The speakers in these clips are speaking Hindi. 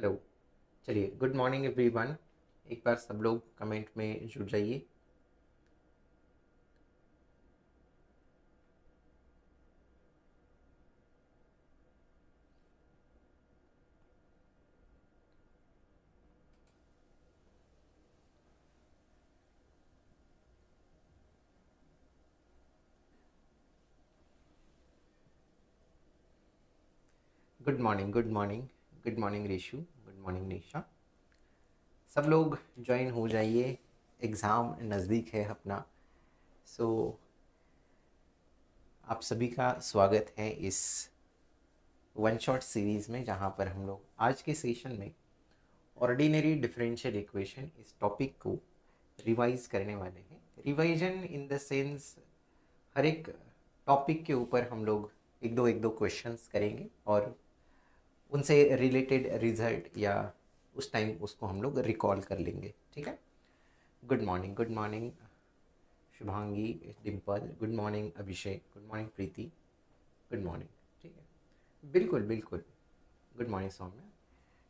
हेलो। चलिए, गुड मॉर्निंग एवरीवन। एक बार सब लोग कमेंट में जुड़ जाइए। Good morning, good morning, good morning Rishu, good morning Nisha. सब लोग ज्वाइन हो जाइए, एग्ज़ाम नज़दीक है अपना। सो आप सभी का स्वागत है इस वन शॉट सीरीज़ में, जहाँ पर हम लोग आज के सेशन में ऑर्डिनरी डिफरेंशियल इक्वेशन इस टॉपिक को रिवाइज करने वाले हैं। रिवाइजन इन द सेंस, हर एक टॉपिक के ऊपर हम लोग एक दो क्वेश्चंस करेंगे और उनसे रिलेटेड रिजल्ट या उस टाइम उसको हम लोग रिकॉल कर लेंगे। ठीक है। Good morning, good morning Shubhangi, Dimple, good morning Abhishek, good morning Preeti, good morning. ठीक है, बिल्कुल बिल्कुल। Good morning Saumya.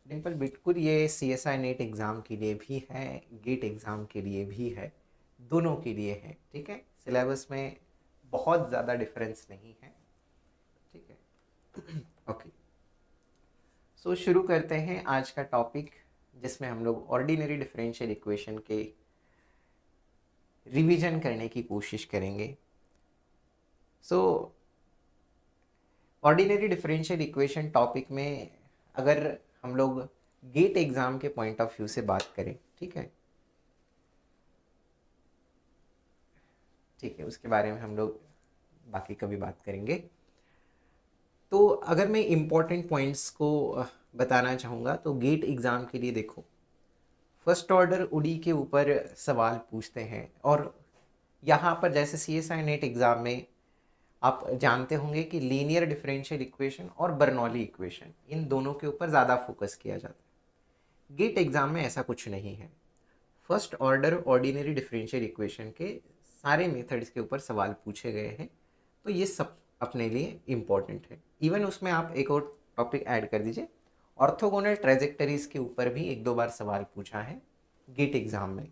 डिम्पल, बिल्कुल ये C S I NET exam के लिए भी है, गेट एग्ज़ाम के लिए भी है, दोनों के लिए है। ठीक है, सिलेबस में बहुत ज़्यादा डिफरेंस नहीं है। ठीक है। ओके, सो शुरू करते हैं आज का टॉपिक, जिसमें हम लोग ऑर्डिनरी डिफरेंशियल इक्वेशन के रिवीजन करने की कोशिश करेंगे। सो ऑर्डिनरी डिफरेंशियल इक्वेशन टॉपिक में अगर हम लोग गेट एग्ज़ाम के पॉइंट ऑफ व्यू से बात करें, ठीक है, ठीक है, उसके बारे में हम लोग बाकी कभी बात करेंगे। तो अगर मैं इम्पॉर्टेंट पॉइंट्स को बताना चाहूँगा तो गेट एग्ज़ाम के लिए देखो, फर्स्ट ऑर्डर उडी के ऊपर सवाल पूछते हैं। और यहाँ पर जैसे C S I NET exam में आप जानते होंगे कि लीनियर डिफरेंशियल इक्वेशन और बर्नौली इक्वेशन, इन दोनों के ऊपर ज़्यादा फोकस किया जाता है। गेट एग्ज़ाम में ऐसा कुछ नहीं है। First order ordinary differential equation के सारे मेथड्स के ऊपर सवाल पूछे गए हैं, तो ये सब अपने लिए इम्पॉर्टेंट है। इवन उसमें आप एक और टॉपिक ऐड कर दीजिए, ऑर्थोगोनल ट्रेजेक्टरीज के ऊपर भी एक दो बार सवाल पूछा है गेट एग्ज़ाम में।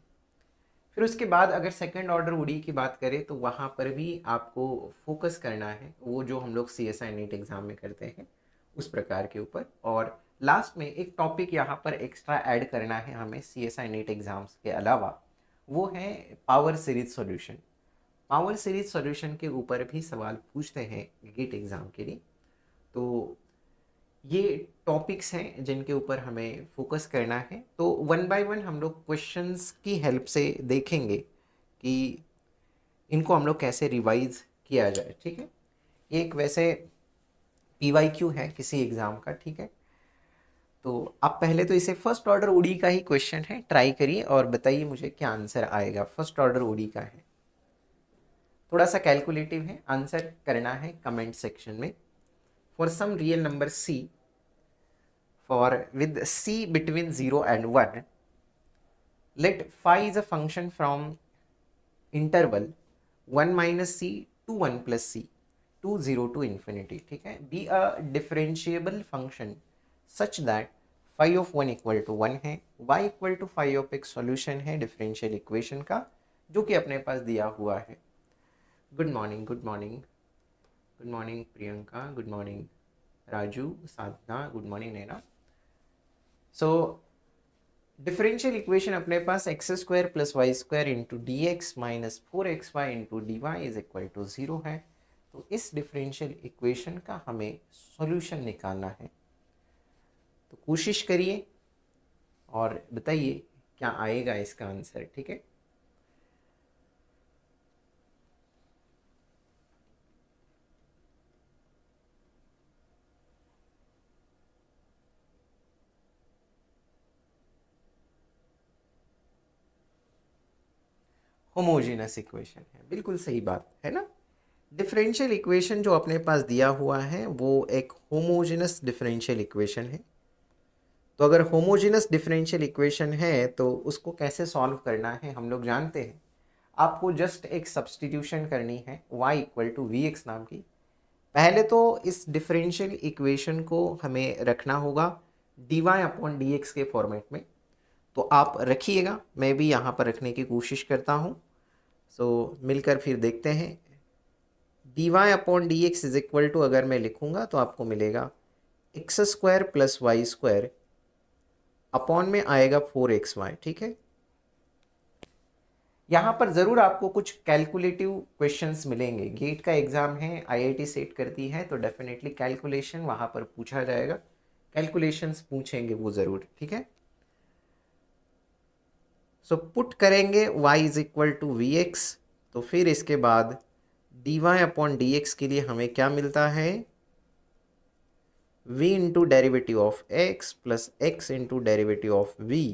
फिर उसके बाद अगर सेकंड ऑर्डर उडी की बात करें तो वहाँ पर भी आपको फोकस करना है, वो जो हम लोग C S I NET exam में करते हैं उस प्रकार के ऊपर। और लास्ट में एक टॉपिक यहाँ पर एक्स्ट्रा ऐड करना है हमें C S I NET exams के अलावा, वो है power series solution. Power series solution के ऊपर भी सवाल पूछते हैं गेट एग्ज़ाम के लिए। तो ये टॉपिक्स हैं जिनके ऊपर हमें फोकस करना है। तो वन बाय वन हम लोग क्वेश्चंस की हेल्प से देखेंगे कि इनको हम लोग कैसे रिवाइज किया जाए। ठीक है, एक वैसे पीवाईक्यू है किसी एग्ज़ाम का। ठीक है, तो आप पहले तो इसे फर्स्ट ऑर्डर ओडी का ही क्वेश्चन है, ट्राई करिए और बताइए मुझे क्या आंसर आएगा। फर्स्ट ऑर्डर ओडी का है, थोड़ा सा कैलकुलेटिव है, आंसर करना है कमेंट सेक्शन में। For some real number C, for with c between 0 and 1, let phi is a function from interval 1 minus c to 1 plus c to 0 to infinity. ठीक है, be a differentiable function such that phi of 1 equal to 1 है, y equal to phi of x solution है डिफरेंशियल इक्वेशन का, जो कि अपने पास दिया हुआ है। Good morning, good morning, good morning Priyanka, good morning Raju, Sadhana, good morning Naina. So differential equation अपने पास x square plus Y square into D x minus 4xy into D y is equal to 0 है। तो इस डिफरेंशियल इक्वेशन का हमें सॉल्यूशन निकालना है। तो कोशिश करिए और बताइए क्या आएगा इसका आंसर। ठीक है, होमोजेनस इक्वेशन है, बिल्कुल सही बात है ना। डिफरेंशियल इक्वेशन जो अपने पास दिया हुआ है वो एक होमोजेनस डिफरेंशियल इक्वेशन है। तो अगर होमोजेनस डिफरेंशियल इक्वेशन है तो उसको कैसे सॉल्व करना है हम लोग जानते हैं। आपको जस्ट एक सब्सटीट्यूशन करनी है y equal to V X नाम की। पहले तो इस डिफरेंशियल इक्वेशन को हमें रखना होगा dy अपॉन dx के फॉर्मेट में। तो आप रखिएगा, मैं भी यहाँ पर रखने की कोशिश करता हूँ। सो मिलकर फिर देखते हैं। dy upon D X is equal to अगर मैं लिखूँगा तो आपको मिलेगा X square plus Y square upon में आएगा 4xy। ठीक है, यहाँ पर ज़रूर आपको कुछ कैलकुलेटिव क्वेश्चंस मिलेंगे। गेट का एग्ज़ाम है, आईआईटी सेट करती है, तो डेफिनेटली कैलकुलेशन वहाँ पर पूछा जाएगा, कैलकुलेशंस पूछेंगे वो ज़रूर। ठीक है, सो पुट करेंगे y is equal to V X, तो फिर इसके बाद dy अपॉन डी एक्स के लिए हमें क्या मिलता है, v into derivative of x plus x into derivative of v।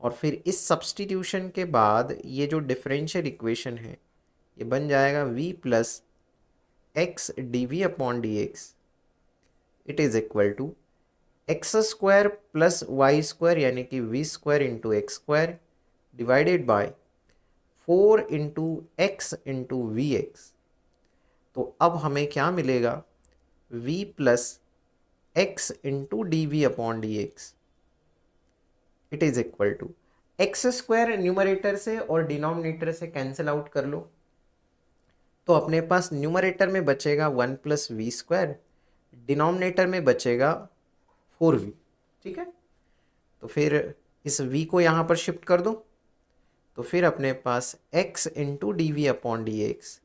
और फिर इस सब्सटीट्यूशन के बाद ये जो डिफरेंशियल इक्वेशन है ये बन जाएगा v plus X D V upon D X, it is equal to X square plus Y square यानी कि V square into x square divided by 4 into X into V X. तो अब हमें क्या मिलेगा, v plus X into D V upon D X, it is equal to X square numerator से और डिनोमिनेटर से कैंसिल आउट कर लो, तो अपने पास न्यूमरेटर में बचेगा 1 प्लस वी स्क्वायर, डिनोमिनेटर में बचेगा 4v। ठीक है, तो फिर इस v को यहाँ पर शिफ्ट कर दो, तो फिर अपने पास x into D V upon D X,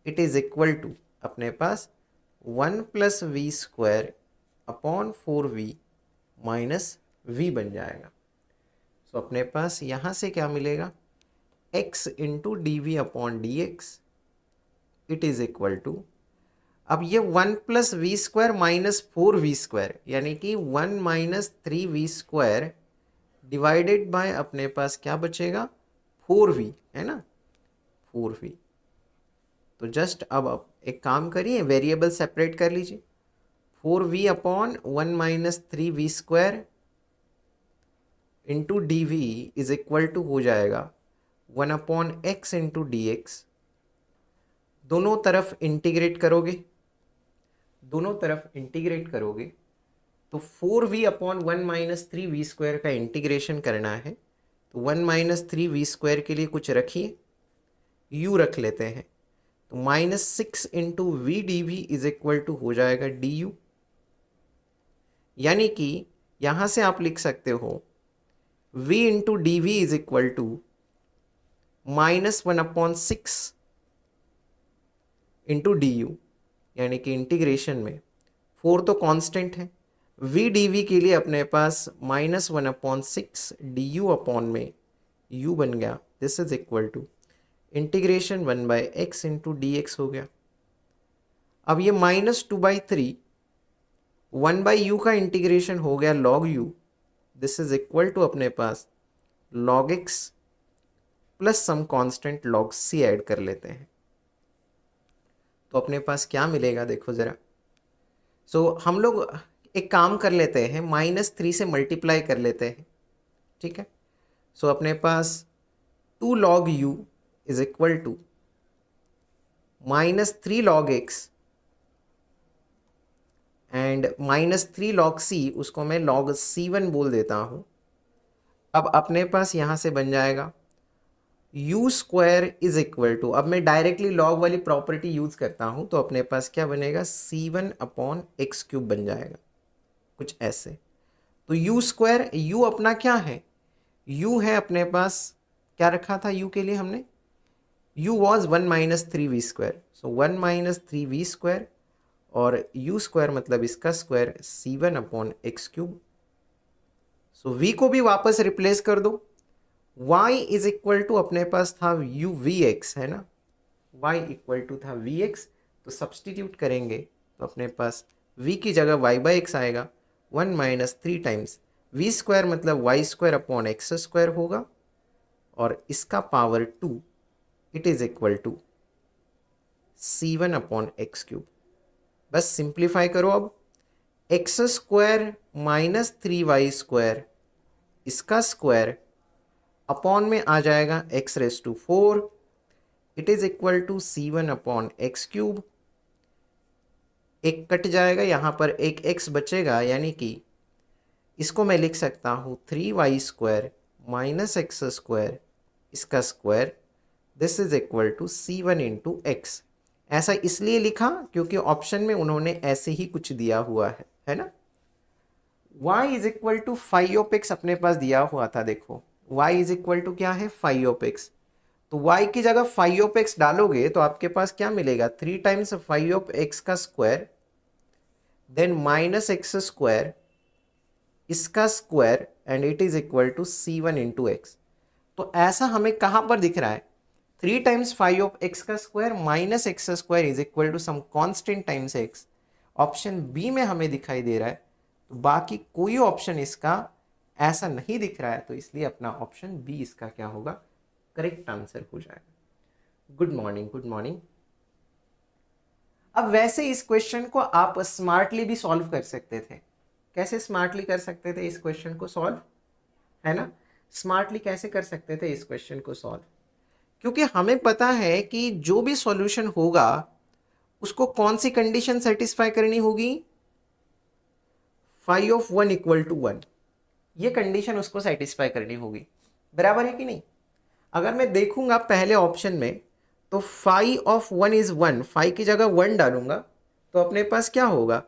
it is equal to अपने पास 1 plus V square upon 4v minus v बन जाएगा। सो अपने पास यहाँ से क्या मिलेगा, x into D V upon D X, it is equal to, अब ये 1 plus V square minus 4v square यानी कि 1 minus 3v square divided bye अपने पास क्या बचेगा, 4v, है ना, 4v। तो जस्ट अब एक काम करिए, वेरिएबल सेपरेट कर लीजिए, 4v upon 1 minus 3v square into D V is equal to हो जाएगा 1 upon X into D X. दोनों तरफ इंटीग्रेट करोगे, दोनों तरफ इंटीग्रेट करोगे तो 4v upon 1 minus 3v square का इंटीग्रेशन करना है, तो 1 माइनस 3v स्क्वायर के लिए कुछ रखिए, u रख लेते हैं, तो minus 6 into V D V is equal to हो जाएगा डी यू। यानी कि यहाँ से आप लिख सकते हो v into D V is equal to minus 1 upon 6 into D U, यानी कि इंटीग्रेशन में 4 तो कांस्टेंट है, v डी वी के लिए अपने पास minus 1 upon 6 d u upon में u बन गया, this is equal to integration 1 by x into D x हो गया। अब ये माइनस 2/3 1 बाई यू का इंटीग्रेशन हो गया log u, this is equal to अपने पास log x plus some constant log c add कर लेते हैं, तो अपने पास क्या मिलेगा देखो ज़रा। सो हम लोग एक काम कर लेते हैं, -3 से मल्टीप्लाई कर लेते हैं। ठीक है, सो अपने पास 2 log u is equal to -3 log x and -3 log c, उसको मैं log c1 बोल देता हूँ। अब अपने पास यहाँ से बन जाएगा u square is equal to, अब मैं डायरेक्टली log वाली प्रॉपर्टी यूज़ करता हूँ, तो अपने पास क्या बनेगा, c1 अपॉन एक्स क्यूब बन जाएगा, कुछ ऐसे। तो u स्क्वायर, u अपना क्या है, u है अपने पास, क्या रखा था u के लिए हमने, u was 1 minus 3v square, so 1 minus 3v square और u स्क्वायर मतलब इसका square c1 upon x cube. So v को भी वापस रिप्लेस कर दो, y इज इक्वल टू अपने पास था u vx, है ना, y इक्वल टू था vx, तो सब्सटीट्यूट करेंगे तो अपने पास v की जगह y बाई एक्स आएगा, 1 माइनस 3 टाइम्स v स्क्वायर मतलब y square upon X square होगा और इसका power 2, it is equal to c1 upon x cube. बस सिंप्लीफाई करो, अब X square minus 3y square इसका स्क्वायर अपॉन में आ जाएगा x raise to 4, it is equal to c1 upon x cube. एक कट जाएगा, यहाँ पर एक x बचेगा, यानी कि इसको मैं लिख सकता हूँ 3y² माइनस x² इसका square, this is equal to C1 into X. ऐसा इसलिए लिखा क्योंकि ऑप्शन में उन्होंने ऐसे ही कुछ दिया हुआ है ना। y is equal to phi of X अपने पास दिया हुआ था, देखो y इज इक्वल टू क्या है, फाई ऑफ एक्स। तो y की जगह फाई ऑफ एक्स डालोगे तो आपके पास क्या मिलेगा, 3 टाइम्स फाई ऑफ एक्स का square, then minus x square इसका square, and it is equal to C1 into x. तो ऐसा हमें कहां पर दिख रहा है, 3 टाइम्स फाई ऑफ एक्स का square minus x square is equal to some constant times x. Option B में हमें दिखाई दे रहा है, तो बाकी कोई ऑप्शन इसका ऐसा नहीं दिख रहा है, तो इसलिए अपना ऑप्शन बी इसका क्या होगा, करेक्ट आंसर हो जाएगा। Good morning, good morning. अब वैसे इस क्वेश्चन को आप स्मार्टली भी सॉल्व कर सकते थे। कैसे स्मार्टली कर सकते थे इस क्वेश्चन को सॉल्व, है ना। स्मार्टली कैसे कर सकते थे इस क्वेश्चन को सॉल्व, क्योंकि हमें पता है कि जो भी सॉल्यूशन होगा उसको कौन सी कंडीशन सेटिस्फाई करनी होगी, फाई ऑफ 1 इक्वल टू 1, ये कंडीशन उसको सेटिस्फाई करनी होगी, बराबर है कि नहीं। अगर मैं देखूंगा पहले ऑप्शन में, तो फाई ऑफ 1 इज 1, फाई की जगह 1 डालूंगा तो अपने पास क्या होगा,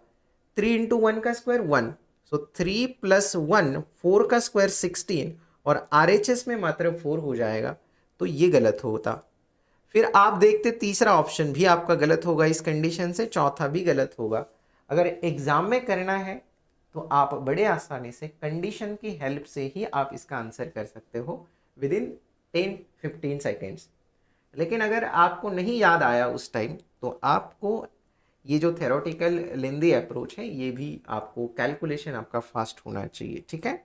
3 इंटू 1 का स्क्वायर 1, सो 3 प्लस 1 4 का स्क्वायर 16, और RHS में मात्र 4 हो जाएगा, तो ये गलत होता। फिर आप देखते तीसरा ऑप्शन भी आपका गलत होगा इस कंडीशन से, चौथा भी गलत होगा। अगर एग्जाम में करना है तो आप बड़े आसानी से कंडीशन की हेल्प से ही आप इसका आंसर कर सकते हो विद इन 10-15 सेकेंड्स। लेकिन अगर आपको नहीं याद आया उस टाइम, तो आपको ये जो थेरोटिकल लेंदी अप्रोच है, ये भी आपको कैलकुलेशन आपका फास्ट होना चाहिए, ठीक है।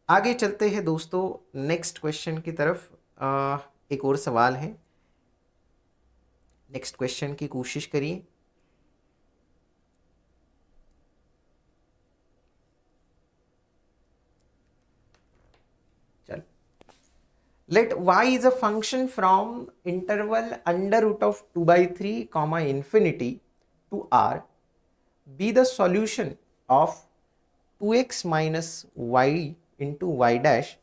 आगे चलते हैं दोस्तों नेक्स्ट क्वेश्चन की तरफ। एक और सवाल है, नेक्स्ट क्वेश्चन की कोशिश करिए। चल, let y is a function from interval under root of 2/3 comma infinity to r be the solution of 2x minus y into y dash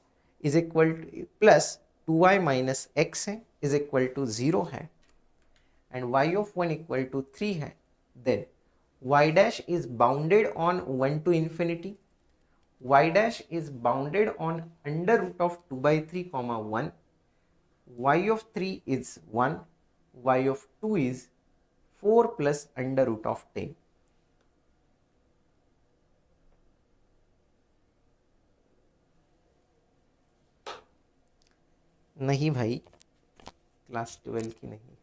is equal to plus 2y minus x है is equal to 0 है, and y of 1 equal to 3 है, then y dash is bounded on 1 to infinity, y dash is bounded on under root of 2/3 comma 1, y of 3 is 1, y of 2 is 4 plus under root of 10। नहीं भाई, क्लास 12 की नहीं है।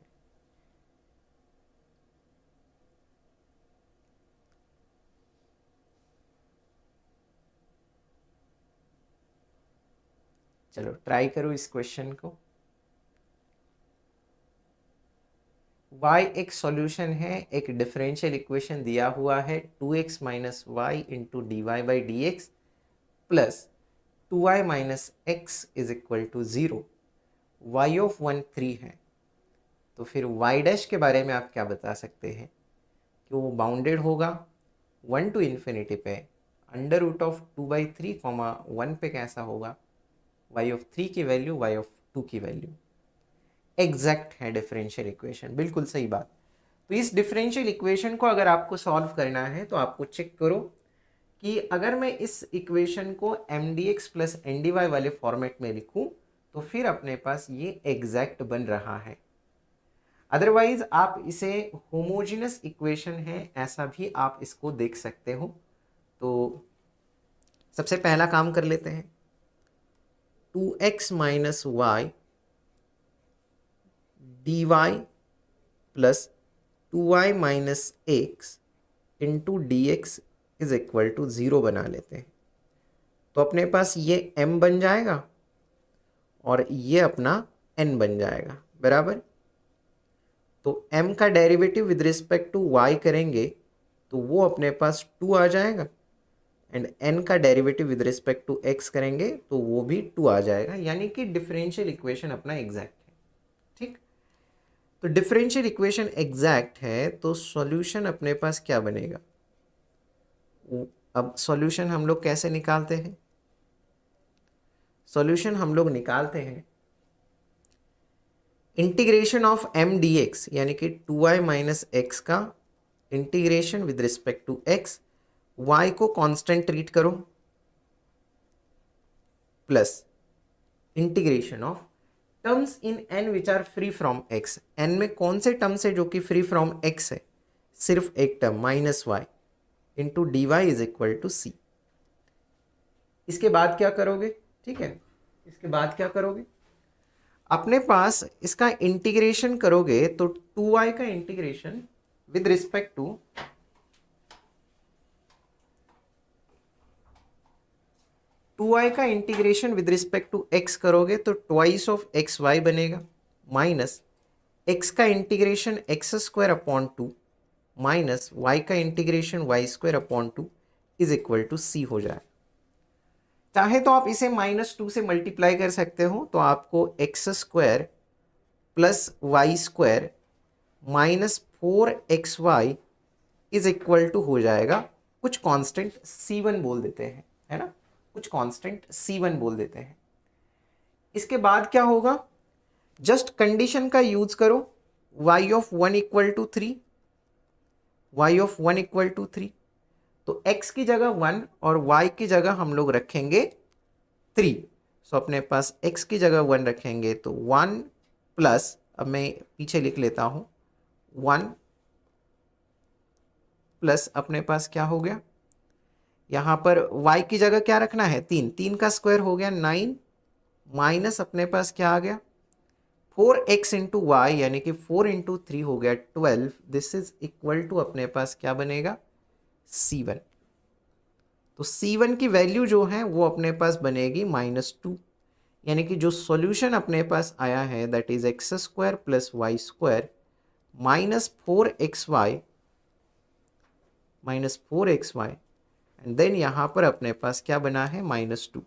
चलो ट्राई करो इस क्वेश्चन को। y एक सॉल्यूशन है, एक डिफरेंशियल इक्वेशन दिया हुआ है 2x minus Y into D Y by D x plus 2y minus X is equal to 0, y of 1 3 है। तो फिर y डैश के बारे में आप क्या बता सकते हैं कि वो बाउंडेड होगा 1 टू इन्फिनिटी पे, अंडर रूट ऑफ 2/3 कॉमा 1 पे कैसा होगा, y ऑफ 3 की वैल्यू y ऑफ 2 की वैल्यू। एग्जैक्ट है डिफरेंशियल इक्वेशन, बिल्कुल सही बात। तो इस डिफरेंशियल इक्वेशन को अगर आपको सॉल्व करना है तो आपको चेक करो कि अगर मैं इस इक्वेशन को mdx प्लस ndy वाले फॉर्मेट में लिखूं तो फिर अपने पास ये एग्जैक्ट बन रहा है। अदरवाइज आप इसे होमोजेनस इक्वेशन है ऐसा भी आप इसको देख सकते हो। तो सबसे पहला काम कर लेते हैं, 2x minus Y D Y plus 2y minus X into D X is equal to 0 बना लेते हैं। तो अपने पास ये m बन जाएगा और ये अपना n बन जाएगा, बराबर। तो m का derivative with respect to y करेंगे तो वो अपने पास 2 आ जाएगा, एंड n का derivative with respect to x करेंगे तो वो भी 2 आ जाएगा, यानी कि डिफरेंशियल इक्वेशन अपना एग्जैक्ट है, ठीक। तो डिफरेंशियल इक्वेशन एग्जैक्ट है तो सॉल्यूशन अपने पास क्या बनेगा? अब सॉल्यूशन हम लोग कैसे निकालते हैं? सॉल्यूशन हम लोग निकालते हैं इंटीग्रेशन ऑफ m dx, यानी कि 2y माइनस एक्स का integration with respect to x, y को कांस्टेंट ट्रीट करो, plus integration of terms in n which are free from x। n में कौन से टर्म्स है जो कि फ्री फ्रॉम x है? सिर्फ एक term minus Y into D y is equal to C. इसके बाद क्या करोगे? ठीक है, इसके बाद क्या करोगे? अपने पास इसका इंटीग्रेशन करोगे तो 2y का integration with respect to 2y का integration with respect to x करोगे तो ट्वाइस ऑफ एक्स वाई बनेगा, माइनस x का integration x square upon 2 minus y का integration y square upon 2 is equal to C हो जाए। चाहे तो आप इसे -2 से मल्टीप्लाई कर सकते हो, तो आपको x square plus Y square minus 4xy is equal to हो जाएगा कुछ कांस्टेंट c1 बोल देते हैं, है ना, कुछ कांस्टेंट c1 बोल देते हैं। इसके बाद क्या होगा? जस्ट कंडीशन का यूज करो, y of 1 equal to 3, y of 1 equal to 3, तो x की जगह 1 और y की जगह हम लोग रखेंगे 3। सो अपने पास x की जगह 1 रखेंगे तो 1 प्लस, अब मैं पीछे लिख लेता हूँ, 1 प्लस अपने पास क्या हो गया? यहाँ पर y की जगह क्या रखना है? 3, 3 का स्क्वायर हो गया 9, माइनस अपने पास क्या आ गया? 4x इंटू वाई, यानी कि 4 इंटू 3 हो गया 12। दिस इज इक्वल टू अपने पास क्या बनेगा? c1। तो c1 की वैल्यू जो है वो अपने पास बनेगी -2, यानी कि जो सॉल्यूशन अपने पास आया है that is x square plus Y square minus 4xy and then यहां पर अपने पास क्या बना है? -2।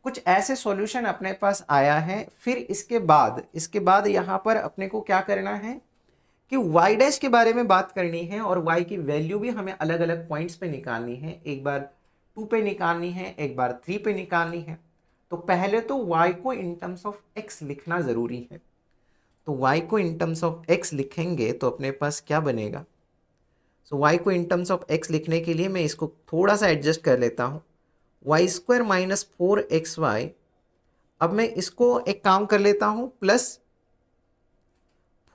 कुछ ऐसे सॉल्यूशन अपने पास आया है। फिर इसके बाद यहाँ पर अपने को क्या करना है कि y डैश के बारे में बात करनी है और y की वैल्यू भी हमें अलग अलग पॉइंट्स पे निकालनी है। एक बार 2 पे निकालनी है, एक बार 3 पे निकालनी है। तो पहले तो y को इन टर्म्स ऑफ x लिखना ज़रूरी है। तो y को इन टर्म्स ऑफ x लिखेंगे तो अपने पास क्या बनेगा? सो y को इन टर्म्स ऑफ x लिखने के लिए मैं इसको थोड़ा सा एडजस्ट कर लेता हूँ, वाई स्क्वायर माइनस 4xy। अब मैं इसको एक काम कर लेता हूँ, प्लस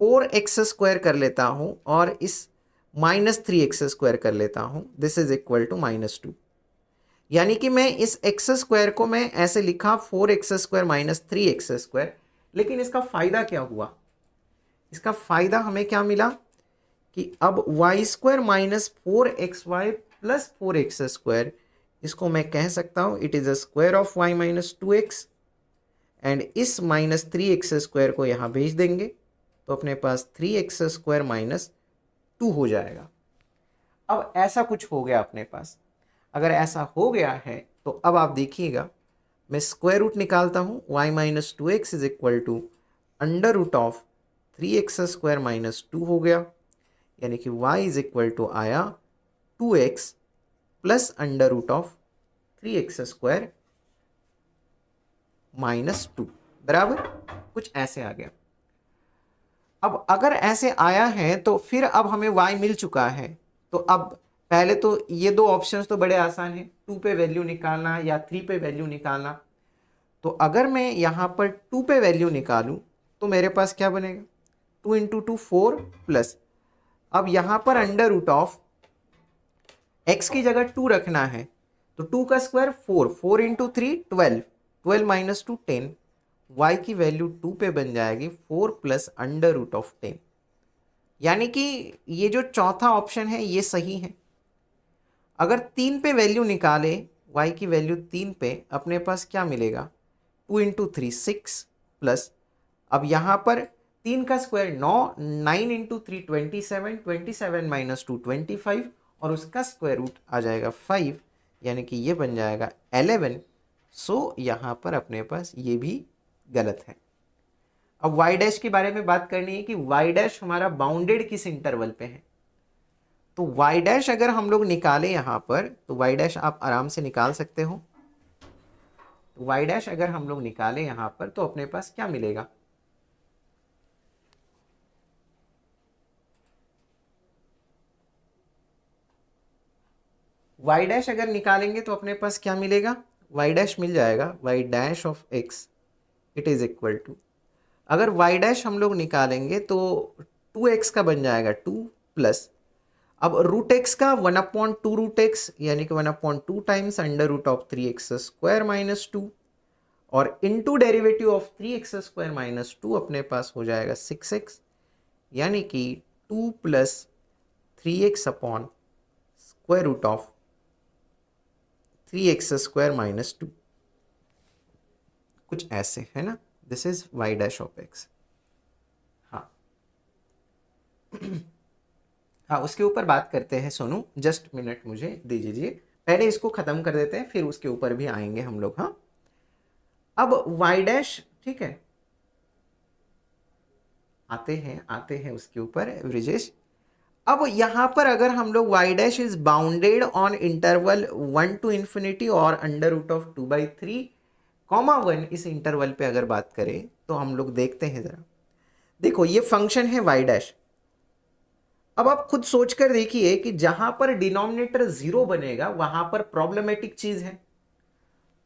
4x स्क्वायर कर लेता हूँ और इस -3x स्क्वायर कर लेता हूँ। दिस इज इक्वल टू -2, यानी कि मैं इस x स्क्वायर को मैं ऐसे लिखा 4x square minus 3x square. लेकिन इसका फ़ायदा क्या हुआ? इसका फ़ायदा हमें क्या मिला कि अब y square minus 4xy plus 4x square, इसको मैं कह सकता हूँ it is a square of y minus 2x, and इस -3x स्क्वायर को यहाँ भेज देंगे तो अपने पास 3x स्क्वायर माइनस 2 हो जाएगा। अब ऐसा कुछ हो गया अपने पास। अगर ऐसा हो गया है तो अब आप देखिएगा, मैं स्क्वायर रूट निकालता हूँ, y minus 2x is equal to under root of 3x square minus 2 हो गया, यानी कि y इज इक्वल टू आया 2x plus under root of 3x square minus 2 बराबर कुछ ऐसे आ गया। अब अगर ऐसे आया है तो फिर अब हमें y मिल चुका है। तो अब पहले तो ये दो ऑप्शंस तो बड़े आसान हैं, 2 पे वैल्यू निकालना या 3 पे वैल्यू निकालना। तो अगर मैं यहाँ पर 2 पे वैल्यू निकालूं तो मेरे पास क्या बनेगा? 2 इंटू 2 4 प्लस, अब यहाँ पर अंडर रूट ऑफ x की जगह 2 रखना है तो 2 का स्क्वायर 4, 4 इंटू 3 12, 12 माइनस 2 10, y की वैल्यू 2 पे बन जाएगी 4 प्लस अंडर रूट ऑफ 10, यानी कि ये जो चौथा ऑप्शन है ये सही है। अगर 3 पे वैल्यू निकाले, y की वैल्यू 3 पे, अपने पास क्या मिलेगा? 2 इंटू 3 6 प्लस, अब यहाँ पर 3 का स्क्वायर 9, 9 इंटू 3 27, 27 माइनस 2 25 और उसका स्क्वायर रूट आ जाएगा 5, यानी कि ये बन जाएगा 11। सो यहाँ पर अपने पास ये भी गलत है। अब y डैश के बारे में बात करनी है कि y डैश हमारा बाउंडेड किस इंटरवल पे है। तो y डैश अगर हम लोग निकालें यहाँ पर, तो y डैश आप आराम से निकाल सकते हो। तो y डैश अगर हम लोग निकालें यहाँ पर तो अपने पास क्या मिलेगा, y डैश अगर निकालेंगे तो अपने पास क्या मिलेगा, y डैश मिल जाएगा y dash of x it is equal to, अगर y डैश हम लोग निकालेंगे तो 2x का बन जाएगा 2 प्लस, अब रूट एक्स का 1/2 रूट एक्स यानी कि 1/2 times under root of 3x square minus 2 और into derivative of 3x square minus 2 अपने पास हो जाएगा 6x यानी कि 2 plus 3x upon square root of 3x square minus 2, कुछ ऐसे है ना। This is y dash of x। हाँ हाँ, उसके ऊपर बात करते हैं सोनू, जस्ट मिनट मुझे दे दीजिए, पहले इसको खत्म कर देते हैं फिर उसके ऊपर भी आएंगे हम लोग। हाँ, अब y डैश, ठीक है, आते हैं उसके ऊपर ब्रिजेश। अब यहां पर अगर हम लोग y dash is bounded on interval 1 to infinity और अंडर रूट ऑफ 2/3 कॉमा 1 इस इंटरवल पे अगर बात करें तो हम लोग देखते हैं जरा, देखो ये फंक्शन है y डैश। अब आप खुद सोचकर देखिए कि जहां पर डिनोमिनेटर 0 बनेगा वहां पर प्रॉब्लमेटिक चीज है।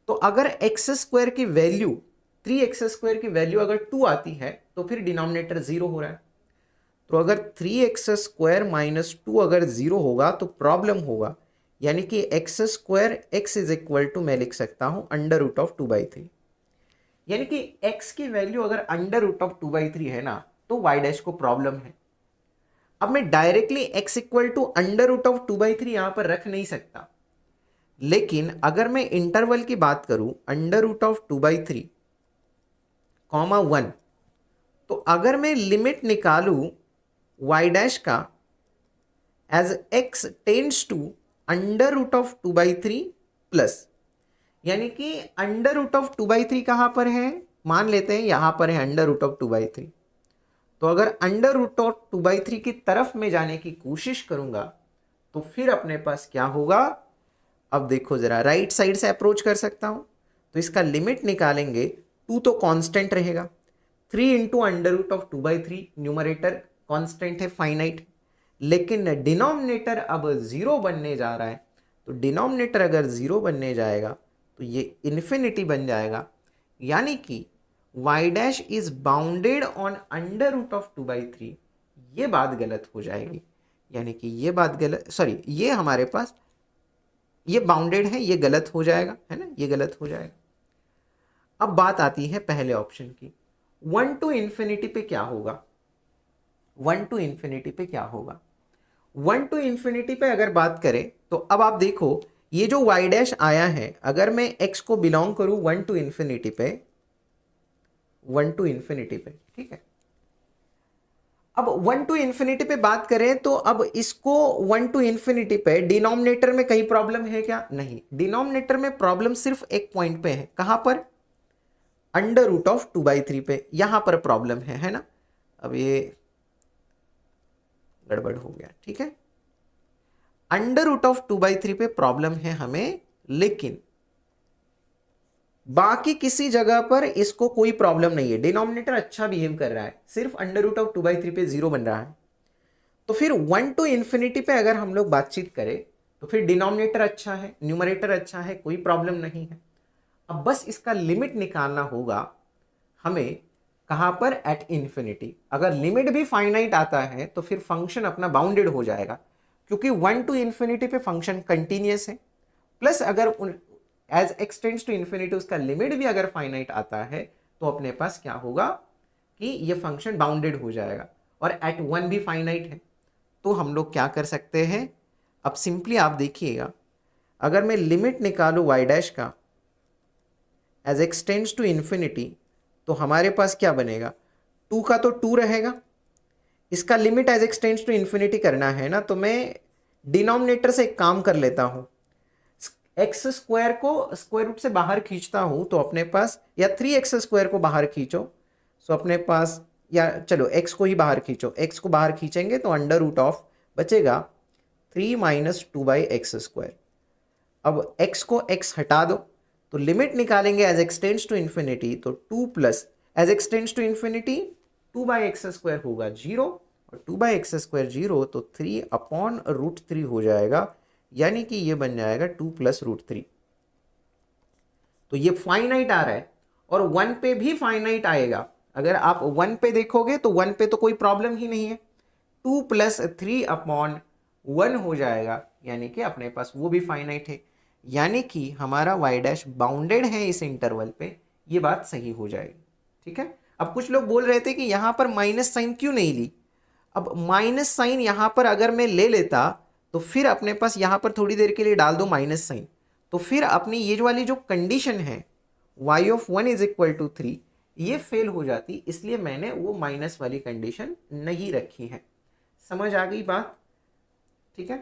तो अगर एक्स स्क्वायर की वैल्यू 3x स्क्वायर की वैल्यू अगर 2 आती है तो फिर डिनोमिनेटर 0 हो रहा है। तो अगर 3x स्क्वायर माइनस 2 अगर 0 होगा तो प्रॉब्लम होगा, यानी कि x square x is equal to मैं लिख सकता हूं अंडर रूट ऑफ 2/3, यानी कि x की वैल्यू अगर अंडर रूट ऑफ 2/3 है ना तो y डैश को प्रॉब्लम है। अब मैं directly x equal to under root of 2/3 यहां पर रख नहीं सकता, लेकिन अगर मैं इंटरवल की बात करूं अंडर रूट ऑफ 2/3 कॉमा 1, तो अगर मैं लिमिट निकालूं y डैश का as x tends to under root of 2/3 plus, यानी कि अंडर रूट ऑफ 2/3 कहां पर है, मान लेते हैं यहां पर है अंडर रूट ऑफ 2/3। तो अगर अंडर रूट ऑफ 2/3 की तरफ में जाने की कोशिश करूंगा तो फिर अपने पास क्या होगा, अब देखो जरा राइट साइड से अप्रोच कर सकता हूं, तो इसका लिमिट निकालेंगे, 2 तो कांस्टेंट रहेगा, 3 into under root of 2/3 numerator constant है, फाइनाइट, लेकिन डिनोमिनेटर अब 0 बनने जा रहा है। तो डिनोमिनेटर अगर 0 बनने जाएगा तो ये इन्फिनिटी बन जाएगा, यानी कि y dash is bounded on under root of 2/3, ये बात गलत हो जाएगी, यानी कि ये बात गलत, सॉरी ये हमारे पास ये बाउंडेड है, ये गलत हो जाएगा, है ना, ये गलत हो जाएगा। अब बात आती है पहले ऑप्शन की, 1 to infinity पे क्या होगा, 1 to infinity पे क्या होगा, 1 to infinity पे अगर बात करें तो अब आप देखो ये जो y डैश आया है, अगर मैं x को बिलोंग करूं 1 to infinity पे, 1 to infinity पे, ठीक है, अब 1 to infinity पे बात करें तो अब इसको 1 to infinity पे डिनोमिनेटर में कहीं प्रॉब्लम है क्या, नहीं, डिनोमिनेटर में प्रॉब्लम सिर्फ एक पॉइंट पे है, कहां पर, अंडर रूट ऑफ 2/3 पे, यहां पर प्रॉब्लम है ना। अब ये गड़बड़ हो गया, ठीक है, अंडर रूट ऑफ 2/3 पे प्रॉब्लम है हमें, लेकिन बाकी किसी जगह पर इसको कोई प्रॉब्लम नहीं है, डिनोमिनेटर अच्छा बिहेव कर रहा है, सिर्फ अंडर रूट ऑफ 2/3 पे 0 बन रहा है। तो फिर 1 to infinity पे अगर हम लोग बातचीत करें तो फिर डिनोमिनेटर अच्छा है, न्यूमरेटर अच्छा है, कोई प्रॉब्लम नहीं है। अब बस इसका लिमिट निकालना होगा हमें, कहां पर, एट इन्फिनिटी। अगर लिमिट भी फाइनाइट आता है तो फिर फंक्शन अपना बाउंडेड हो जाएगा, क्योंकि 1 to infinity पे फंक्शन कंटिन्यूअस है, प्लस अगर as x tends to infinity उसका लिमिट भी अगर फाइनाइट आता है तो अपने पास क्या होगा कि ये फंक्शन बाउंडेड हो जाएगा, और एट 1 भी फाइनाइट है। तो हम लोग क्या कर सकते हैं, अब सिंपली आप देखिएगा, अगर मैं लिमिट निकालूं y डैश का as x tends to infinity तो हमारे पास क्या बनेगा, 2 का तो 2 रहेगा, इसका limit as x tends to infinity करना है ना, तो मैं डिनोमिनेटर से एक काम कर लेता हूं, एक्स स्क्वायर को स्क्वायर रूट से बाहर खींचता हूं तो अपने पास, या 3x स्क्वायर को बाहर खींचो, सो अपने पास, या चलो x को ही बाहर खींचो, x को बाहर खींचेंगे तो अंडर रूट ऑफ बचेगा 3 माइनस 2/x²। अब x को x हटा दो तो लिमिट निकालेंगे as x tends to infinity, तो 2 plus as x tends to infinity 2/x² होगा 0, और 2/x² 0, तो 3/√3 हो जाएगा, यानी कि ये बन जाएगा 2 + √3। तो ये फाइनाइट आ रहा है और 1 पे भी फाइनाइट आएगा। अगर आप 1 पे देखोगे तो 1 पे तो कोई प्रॉब्लम ही नहीं है, 2 + 3/1 हो जाएगा, यानी कि अपने पास वो भी फाइनाइट है, यानी कि हमारा y' बाउंडेड है इस इंटरवल पे, ये बात सही हो जाएगी। ठीक है। अब कुछ लोग बोल रहे थे कि यहां पर माइनस साइन क्यों नहीं ली। अब माइनस साइन यहां पर अगर मैं ले लेता तो फिर अपने पास यहां पर थोड़ी देर के लिए डाल दो माइनस साइन, तो फिर अपनी ये वाली जो कंडीशन है y(1 = 3) ये फेल हो जाती, इसलिए मैंने वो माइनस वाली कंडीशन नहीं रखी है। समझ आ गई बात? ठीक है।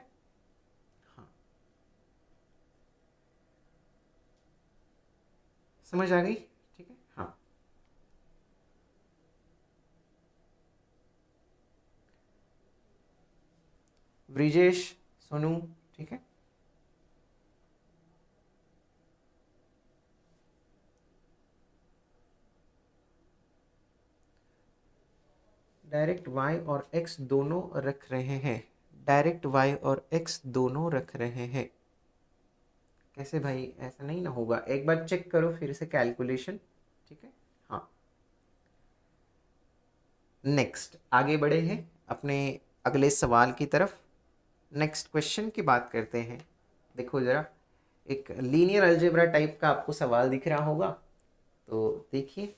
हाँ, समझ आ गई। ठीक है। हाँ, ब्रिजेश, सोनू, ठीक है। डायरेक्ट y और x दोनों रख रहे हैं, डायरेक्ट y और x दोनों रख रहे हैं। कैसे भाई, ऐसा नहीं ना होगा, एक बार चेक करो फिर से कैलकुलेशन। ठीक है। हाँ, नेक्स्ट आगे बढ़े हैं अपने अगले सवाल की तरफ। नेक्स्ट क्वेश्चन की बात करते हैं। देखो ज़रा, एक लीनियर अलजेब्रा टाइप का आपको सवाल दिख रहा होगा, तो देखिए।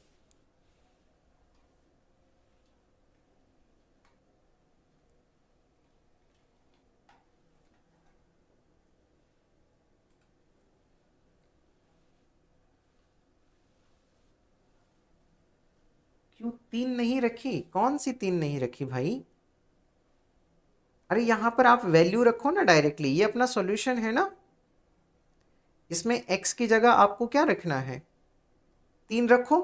क्यों 3 नहीं रखी? कौन सी 3 नहीं रखी भाई? अरे यहां पर आप वैल्यू रखो ना डायरेक्टली, ये अपना सॉल्यूशन है ना। इसमें x की जगह आपको क्या रखना है? 3 रखो।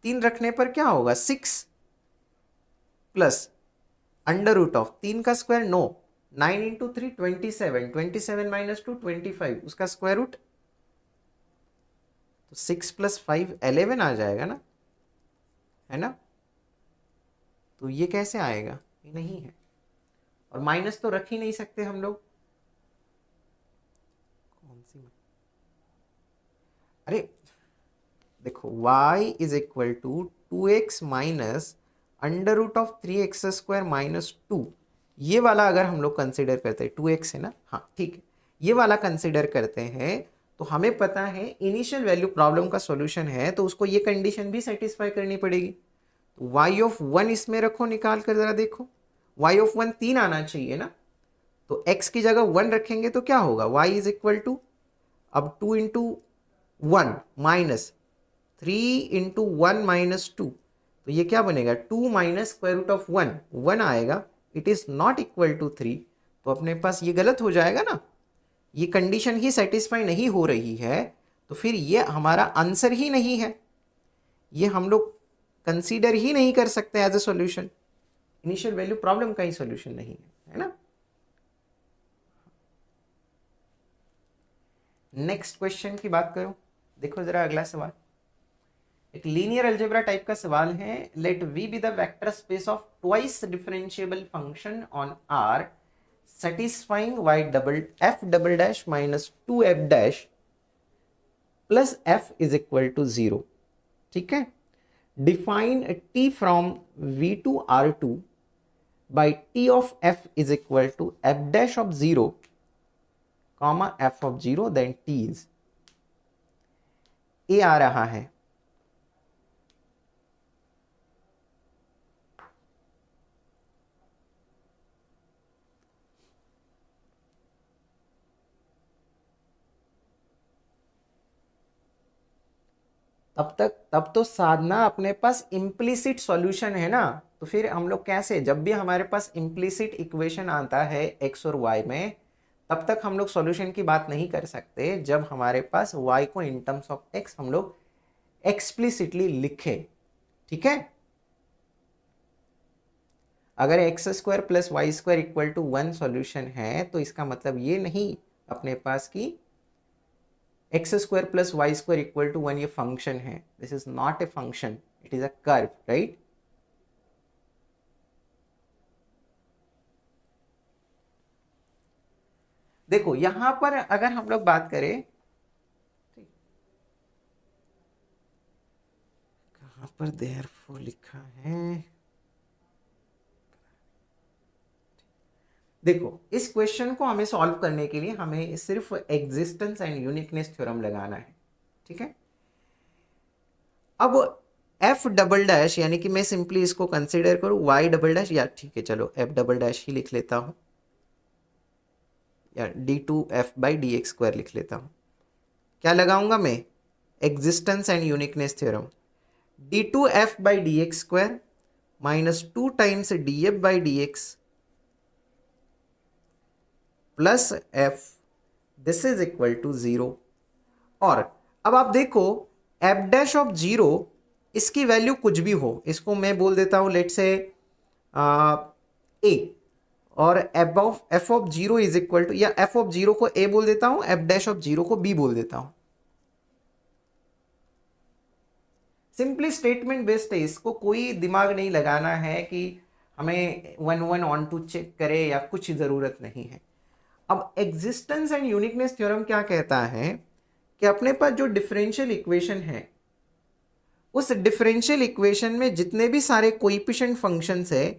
3 रखने पर क्या होगा? 6 प्लस अंडर रूट ऑफ 3 का स्क्वायर 9, 9 इंटू 3 27, 27 माइनस 2 25, उसका स्क्वायर रूट, तो 6 + 5 11 आ जाएगा ना, है ना। तो ये कैसे आएगा? ये नहीं है, और माइनस तो रख ही नहीं सकते हम लोग। कौन सी? अरे देखो, y = 2x minus under root of 3x² minus 2, ये वाला अगर हम लोग कंसिडर करते हैं, 2x है ना, हाँ ठीक है, ये वाला कंसिडर करते हैं, तो हमें पता है इनिशियल वैल्यू प्रॉब्लम का सॉल्यूशन है, तो उसको ये कंडीशन भी सेटिस्फाई करनी पड़ेगी। तो y(1) इसमें रखो, निकाल कर जरा देखो, y(1) 3 आना चाहिए ना, तो x की जगह 1 रखेंगे तो क्या होगा? y = अब 2 इंटू 1 माइनस 3 इंटू 1 माइनस 2, तो ये क्या बनेगा? 2 माइनस स्क्वायर रूट ऑफ 1, 1 आएगा। It is not equal to 3, तो अपने पास ये गलत हो जाएगा ना, ये कंडीशन ही सेटिस्फाई नहीं हो रही है, तो फिर ये हमारा आंसर ही नहीं है, ये हम लोग कंसीडर ही नहीं कर सकते as a solution. Initial value problem का ही सॉल्यूशन नहीं है ना। नेक्स्ट क्वेश्चन की बात करो, देखो जरा अगला सवाल, एक लीनियर अलजेब्रा टाइप का सवाल है। Let V be the vector space of twice differentiable function on R satisfying f" minus 2f' plus f is equal to 0। ठीक है। Define t from V to R2 by t of f is equal to f' of 0 comma f of 0 then t is, a आ रहा है। तब तो साधना अपने पास इम्प्लिसिट सॉल्यूशन है ना, तो फिर हम लोग कैसे, जब भी हमारे पास इम्प्लिसिट इक्वेशन आता है x और y में, तब तक हम लोग सॉल्यूशन की बात नहीं कर सकते जब हमारे पास y को इन टर्म्स ऑफ x हम लोग एक्सप्लिसिटली लिखे। ठीक है। अगर x square plus Y square equal to 1 solution है तो इसका मतलब ये नहीं अपने पास कि x square plus Y square equal to 1 ये फंक्शन है. This is not a function, it is a curve, right. देखो यहां पर अगर हम लोग बात करें, कहां पर देयरफॉर लिखा है, देखो इस क्वेश्चन को हमें सॉल्व करने के लिए हमें सिर्फ एग्जिस्टेंस एंड यूनिकनेस थ्योरम लगाना है. ठीक है. अब एफ डबल डैश यानी कि मैं सिंपली इसको कंसीडर करूं वाई डबल डैश, या ठीक है चलो एफ डबल डैश ही लिख लेता हूं, या d two f by D x square लिख लेता हूं. क्या लगाऊंगा मैं, existence and uniqueness theorem. D two f by D x square minus 2 times d f by D x plus f, this is equal to 0. और अब आप देखो एफ डैश ऑफ 0, इसकी वैल्यू कुछ भी हो, इसको मैं बोल देता हूं लेट से ए, और f of 0 is equal to, या एफ ऑफ 0 को ए बोल देता हूं, एफ डैश ऑफ 0 को बी बोल देता हूं. सिंपली स्टेटमेंट बेस्ड है, इसको कोई दिमाग नहीं लगाना है कि हमें 1 ऑन टू चेक करे या कुछ जरूरत नहीं है. अब एग्जिस्टेंस एंड यूनिकनेस थ्योरम क्या कहता है कि अपने पास जो डिफरेंशियल इक्वेशन है, उस डिफरेंशियल इक्वेशन में जितने भी सारे कोएफिशिएंट फंक्शंस है,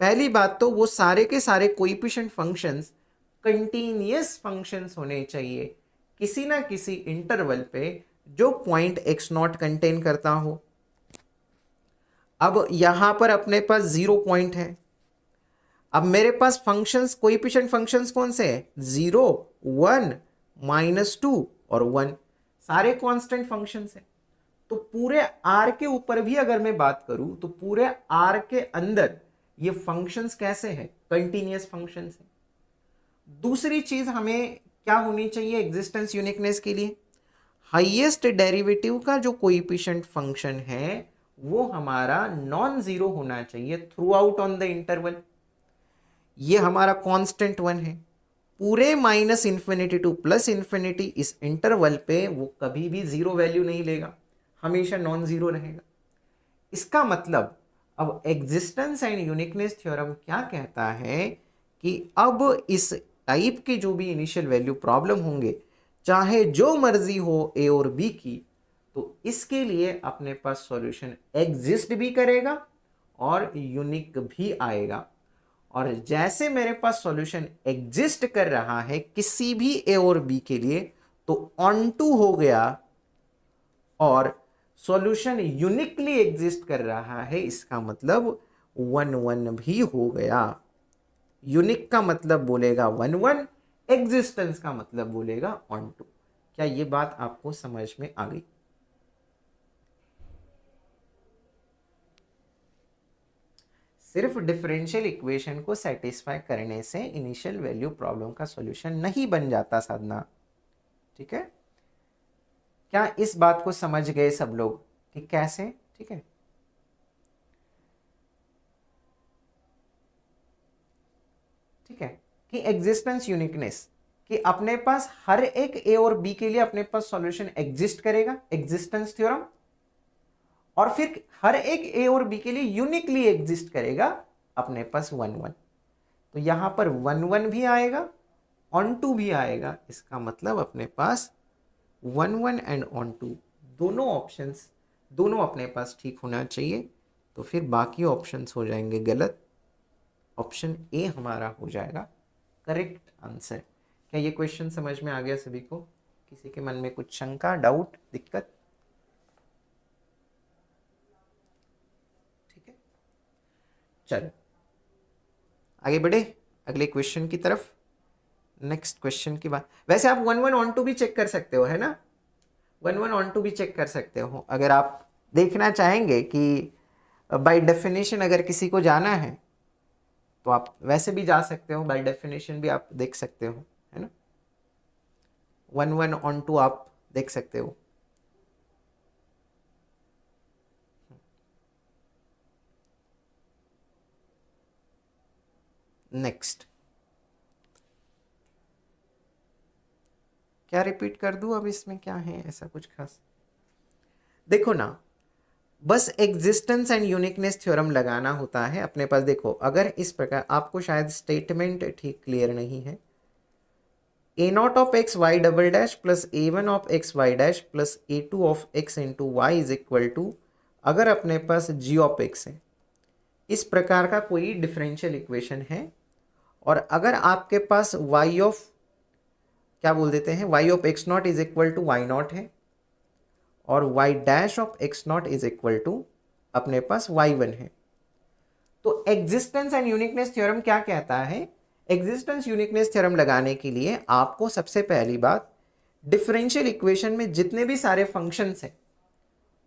पहली बात तो वो सारे के सारे कोएफिशिएंट फंक्शंस कंटीन्यूअस फंक्शंस होने चाहिए किसी ना किसी इंटरवल पे जो पॉइंट एक्स नॉट कंटेन करता हो. अब यहां पर अपने पास 0 पॉइंट है. अब मेरे पास फंक्शंस, कोएफिशिएंट फंक्शंस कौन से हैं, 0, 1, -2 और 1, सारे कांस्टेंट फंक्शंस हैं. तो पूरे आर के ऊपर भी अगर मैं बात करूं तो पूरे आर के अंदर ये फंक्शंस कैसे हैं, कंटीन्यूअस फंक्शंस हैं. दूसरी चीज हमें क्या होनी चाहिए एग्जिस्टेंस यूनिकनेस के लिए, हाईएस्ट डेरिवेटिव का जो कोएफिशिएंट फंक्शन है वो हमारा नॉन जीरो होना चाहिए through out on the interval. ये हमारा कांस्टेंट 1 है. पूरे minus infinity two plus infinity इस इंटरवल पे वो कभी भी जीरो वैल्यू नहीं लेगा, हमेशा नॉन जीरो रहेगा. इसका मतलब अब एग्जिस्टेंस एंड यूनिकनेस थ्योरम क्या कहता है कि अब इस टाइप के जो भी इनिशियल वैल्यू प्रॉब्लम होंगे, चाहे जो मर्जी हो ए और बी की, तो इसके लिए अपने पास सॉल्यूशन एग्जिस्ट भी करेगा और यूनिक भी आएगा. और जैसे मेरे पास सॉल्यूशन एग्जिस्ट कर रहा है किसी भी ए और बी के लिए, तो ऑन टू हो गया, और सॉल्यूशन यूनिकली एग्जिस्ट कर रहा है, इसका मतलब 1 भी हो गया. यूनिक का मतलब बोलेगा 1, एग्जिस्टेंस का मतलब बोलेगा ऑन टू. क्या ये बात आपको समझ में आ गई? सिर्फ डिफरेंशियल इक्वेशन को सेटिस्फाई करने से इनिशियल वैल्यू प्रॉब्लम का सॉल्यूशन नहीं बन जाता साधना. ठीक है, क्या इस बात को समझ गए सब लोग कि कैसे? ठीक है, ठीक है, कि एग्जिस्टेंस यूनिकनेस, कि अपने पास हर एक ए और बी के लिए अपने पास सॉल्यूशन एग्जिस्ट करेगा, एग्जिस्टेंस थ्योरम, और फिर हर एक ए और बी के लिए यूनिकली एग्जिस्ट करेगा अपने पास 1. तो यहां पर 1 भी आएगा, ऑन टू भी आएगा. इसका मतलब अपने पास 1 एंड ऑन टू दोनों ऑप्शंस, दोनों अपने पास ठीक होना चाहिए. तो फिर बाकी ऑप्शंस हो जाएंगे गलत. ऑप्शन ए हमारा हो जाएगा करेक्ट आंसर. क्या ये क्वेश्चन समझ में आ गया सभी को? किसी के मन में कुछ शंका, डाउट, दिक्कत? ठीक है, चलो आगे बढ़े अगले क्वेश्चन की तरफ. नेक्स्ट क्वेश्चन की बात, वैसे आप 1 ऑन टू भी चेक कर सकते हो, है ना, 1 ऑन टू भी चेक कर सकते हो. अगर आप देखना चाहेंगे कि बाय डेफिनेशन अगर किसी को जाना है तो आप वैसे भी जा सकते हो, बाय डेफिनेशन भी आप देख सकते हो, है ना. 1 ऑन टू आप देख सकते हो. नेक्स्ट क्या रिपीट कर दूं, अब इसमें क्या है ऐसा कुछ खास? देखो ना, बस एग्जिस्टेंस एंड यूनिकनेस थ्योरम लगाना होता है अपने पास। देखो अगर इस प्रकार, आपको शायद स्टेटमेंट ठीक क्लियर नहीं है, a naught of x y double dash plus a one of x y dash plus a two of x into y is equal to, अगर अपने पास जी ऑफ एक्स है, इस प्रकार का कोई डिफरेंशियल इक्वेशन है, और अगर आपके पास वाई ऑफ, क्या बोल देते हैं, y of x not is equal to y not है, और y dash of x not is equal to अपने पास वाई वन है, तो एग्जिस्टेंस एंड यूनिकनेस थ्योरम क्या कहता है? एग्जिस्टेंस यूनिकनेस थ्योरम लगाने के लिए आपको सबसे पहली बात, डिफरेंशियल इक्वेशन में जितने भी सारे फंक्शंस हैं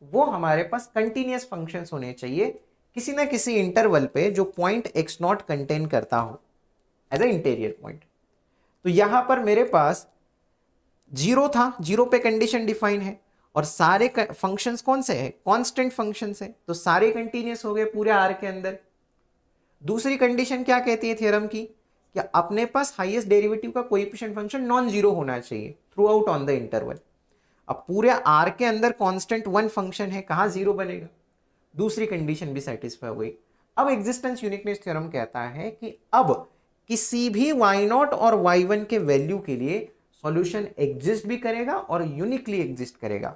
वो हमारे पास कंटिन्यूअस फंक्शंस होने चाहिए किसी ना किसी इंटरवल पे जो पॉइंट एक्स नॉट कंटेन करता हो एज ए इंटीरियर पॉइंट। तो यहां पर मेरे पास जीरो था, जीरो पे कंडीशन डिफाइन है, और सारे फंक्शंस कौन से हैं? कांस्टेंट फंक्शंस हैं, तो सारे कंटिन्यूअस हो गए पूरे आर के अंदर। दूसरी कंडीशन क्या कहती है थ्योरम की, कि अपने पास हाईएस्ट डेरिवेटिव का कोएफिशिएंट फंक्शन नॉन जीरो होना चाहिए through out on the interval. अब पूरे आर के अंदर कांस्टेंट वन फंक्शन है, कहां जीरो बनेगा? दूसरी कंडीशन भी सेटिस्फाई हो गई। अब एग्जिस्टेंस यूनिकनेस थ्योरम कहता है कि अब किसी भी y0 और y1 के वैल्यू के लिए सॉल्यूशन एग्जिस्ट भी करेगा और यूनिकली एग्जिस्ट करेगा।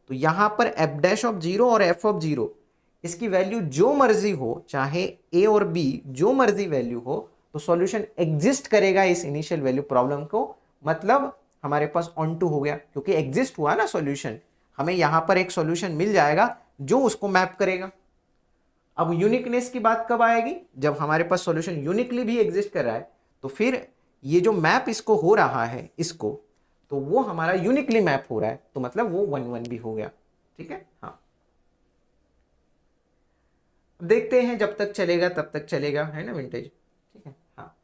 तो यहां पर f डैश ऑफ जीरो और f ऑफ जीरो, इसकी वैल्यू जो मर्जी हो, चाहे a और b जो मर्जी वैल्यू हो, तो सॉल्यूशन एग्जिस्ट करेगा इस इनिशियल वैल्यू प्रॉब्लम को। मतलब हमारे पास ऑन टू हो गया, क्योंकि एग्जिस्ट हुआ ना सॉल्यूशन, हमें यहां पर एक सॉल्यूशन मिल जाएगा जो उसको मैप करेगा। अब यूनिकनेस की बात कब आएगी? जब हमारे पास सॉल्यूशन यूनिकली भी एग्जिस्ट कर रहा है, तो फिर ये जो मैप इसको हो रहा है इसको, तो वो हमारा यूनिकली मैप हो रहा है, तो मतलब वो 1 1 भी हो गया। ठीक है, हाँ देखते हैं, जब तक चलेगा तब तक चलेगा, है ना विंटेज। ठीक है, हाँ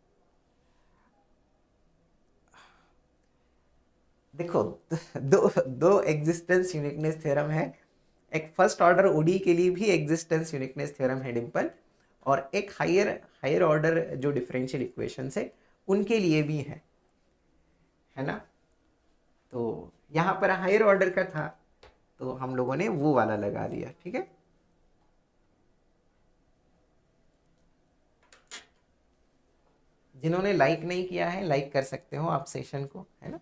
देखो, दो दो एग्जिस्टेंस यूनिकनेस थ्योरम है। एक फर्स्ट ऑर्डर ओडी के लिए भी एग्जिस्टेंस यूनिकनेस थ्योरम है डिंपल, और एक हायर हायर ऑर्डर जो डिफरेंशियल इक्वेशंस है उनके लिए भी है ना। तो यहाँ पर हायर ऑर्डर का था, तो हम लोगों ने वो वाला लगा दिया। ठीक है, जिन्होंने लाइक नहीं किया है लाइक कर सकते हो आप सेशन को, है ना।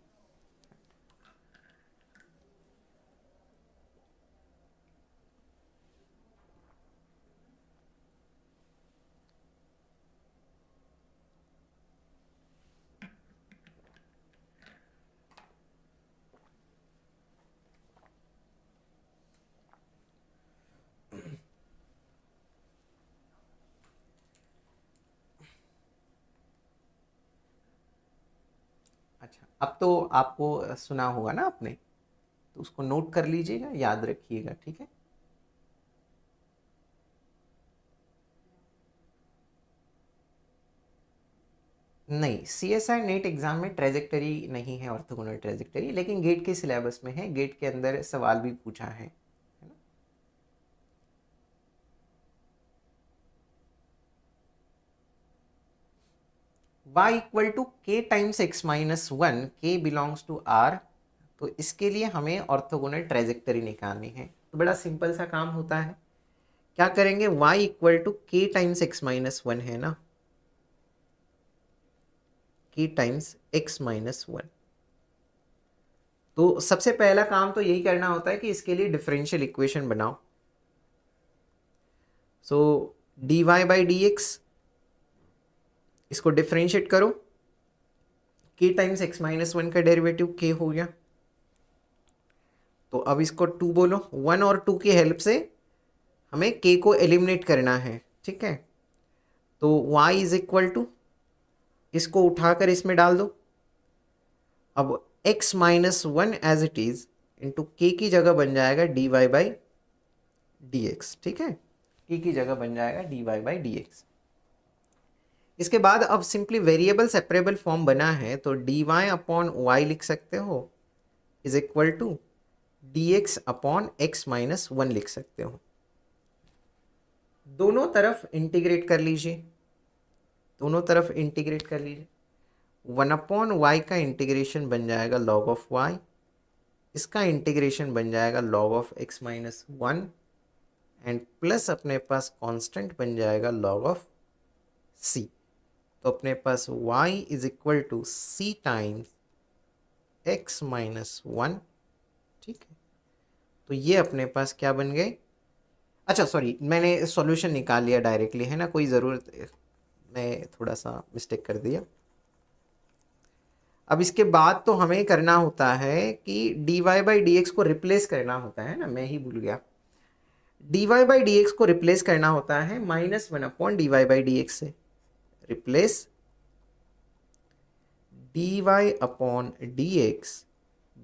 अच्छा, अब तो आपको सुना होगा ना आपने, तो उसको नोट कर लीजिएगा, याद रखिएगा। ठीक है, नहीं सीएसआई नेट एग्जाम में ट्रेजेक्टरी नहीं है, ऑर्थोगोनल ट्रेजेक्टरी, लेकिन गेट के सिलेबस में है, गेट के अंदर सवाल भी पूछा है ना। y इक्वल टू के टाइम्स एक्स माइनस वन, के बिलोंग्स टू आर, तो इसके लिए हमें ऑर्थोगोनल ट्रेजेक्टरी निकालनी है। तो बड़ा सिंपल सा काम होता है, क्या करेंगे, y इक्वल टू के टाइम्स एक्स माइनस वन है ना, के टाइम्स एक्स माइनस वन। तो सबसे पहला काम तो यही करना होता है कि इसके लिए डिफरेंशियल इक्वेशन बनाओ। So d Y by D x, इसको डिफरेंशिएट करो, k times x minus one का डेरिवेटिव के हो गया। तो अब इसको टू बोलो, वन और टू की हेल्प से हमें के को एलिमिनेट करना है। ठीक है, तो y इज इक्वल टू, इसको उठाकर इसमें डाल दो। अब x minus one as it is into k की जगह बन जाएगा d Y by D x. ठीक है, के की जगह बन जाएगा d Y by D x. इसके बाद अब सिंपली वेरिएबल सेपरेबल फॉर्म बना है, तो डी वाई अपॉन वाई लिख सकते हो is equal to d x upon x minus one लिख सकते हो। दोनों तरफ इंटीग्रेट कर लीजिए, दोनों तरफ इंटीग्रेट कर लीजिए। 1/y का इंटीग्रेशन बन जाएगा log ऑफ y, इसका इंटीग्रेशन बन जाएगा log of x-1 and plus अपने पास कांस्टेंट बन जाएगा log ऑफ c। तो अपने पास y is equal to c times x-1। ठीक है, तो ये अपने पास क्या बन गए। अच्छा सॉरी, मैंने सॉल्यूशन निकाल लिया डायरेक्टली, है ना, कोई ज़रूरत, मैं थोड़ा सा मिस्टेक कर दिया। अब इसके बाद तो हमें करना होता है कि dy बाई डी को रिप्लेस करना होता है ना, मैं ही भूल गया। dy बाई डी को रिप्लेस करना होता है -1/dy/dx से। रिप्लेस dy/dx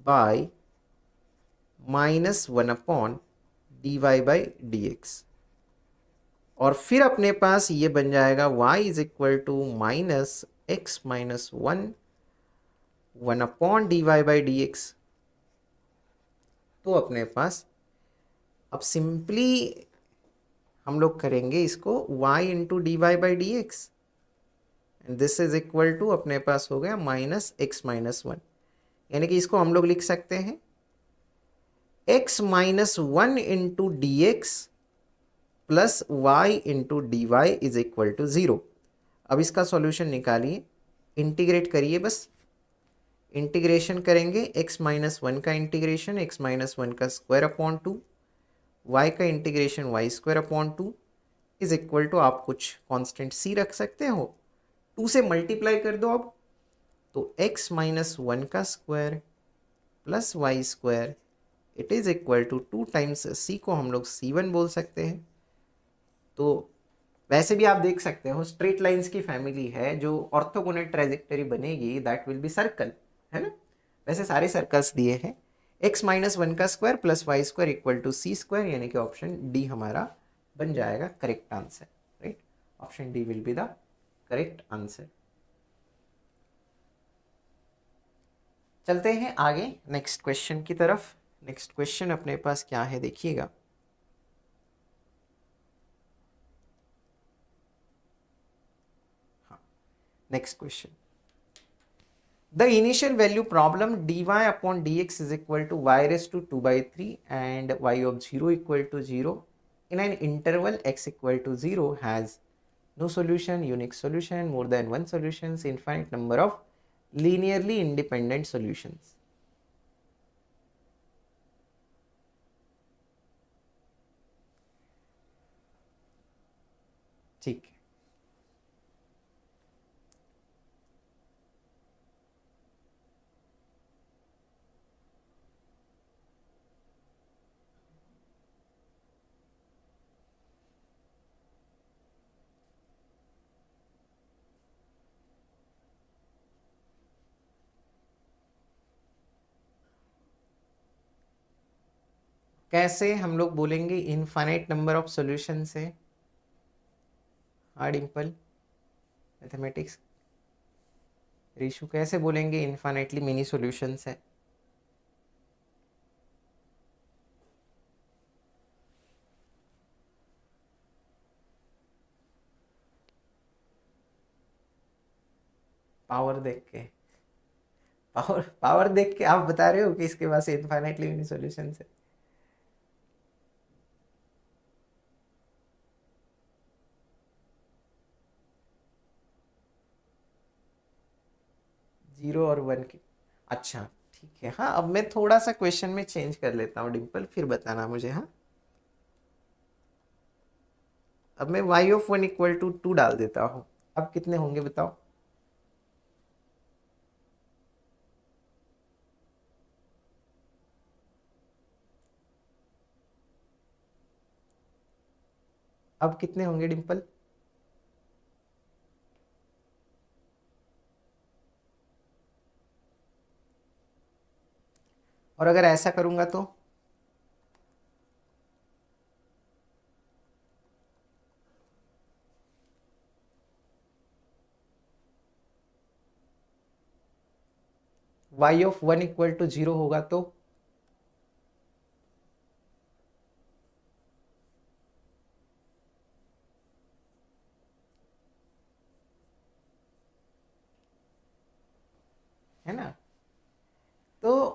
बाय -1/dy/dx, और फिर अपने पास ये बन जाएगा y is equal to -x-1 1/dy/dx। तो अपने पास अब सिंपली हम लोग करेंगे इसको y into dy/dx, and this is equal to अपने पास हो गया -x-1, यानी कि इसको हम लोग लिख सकते हैं x-1 into D x plus y into D y is equal to 0। अब इसका सॉल्यूशन निकालिए, इंटीग्रेट करिए, बस इंटीग्रेशन करेंगे x-1 का इंटीग्रेशन x-1 का स्क्वायर अपॉन 2, y का integration y² upon 2 is equal to, आप कुछ कांस्टेंट c रख सकते हो, 2 से मल्टीप्लाई कर दो अब, तो x-1 का square plus y² it is equal to 2 times c को हम लोग c1 बोल सकते हैं। तो वैसे भी आप देख सकते हो स्ट्रेट लाइंस की फैमिली है, जो ऑर्थोगोनल ट्रेजेक्टरी बनेगी दैट विल बी सर्कल, है ना। वैसे सारे सर्कल्स दिए हैं। x-1 का square plus y² equal to c², यानी कि ऑप्शन डी हमारा बन जाएगा correct answer, right. Option D will be the correct answer. चलते हैं आगे नेक्स्ट क्वेश्चन की तरफ। नेक्स्ट क्वेश्चन अपने पास क्या है देखिएगा। हाँ, next question, the initial value problem dy upon dx is equal to y raised to 2/3 and y of 0 equal to 0 in an interval x equal to 0 has no solution, unique solution, more than one solutions, infinite number of linearly independent solutions। ठीक है, कैसे हम लोग बोलेंगे इनफाइनाइट नंबर ऑफ सॉल्यूशन से। हाँ डिम्पल, मैथमेटिक्स रीशु, कैसे बोलेंगे इनफाइनाइटली मेनी सॉल्यूशंस है। पावर देख के, पावर पावर देख के आप बता रहे हो कि इसके पास इनफाइनाइटली मेनी सॉल्यूशंस है। जीरो और वन की, अच्छा ठीक है। हाँ, अब मैं थोड़ा सा क्वेश्चन में चेंज कर लेता हूँ डिम्पल, फिर बताना मुझे। हाँ, अब मैं y ऑफ 1 इक्वल टू 2 डाल देता हूँ। अब कितने होंगे बताओ। अब कितने होंगे डिम्पल। और अगर ऐसा करूंगा तो y ऑफ 1 इक्वल टू 0 होगा तो है ना। तो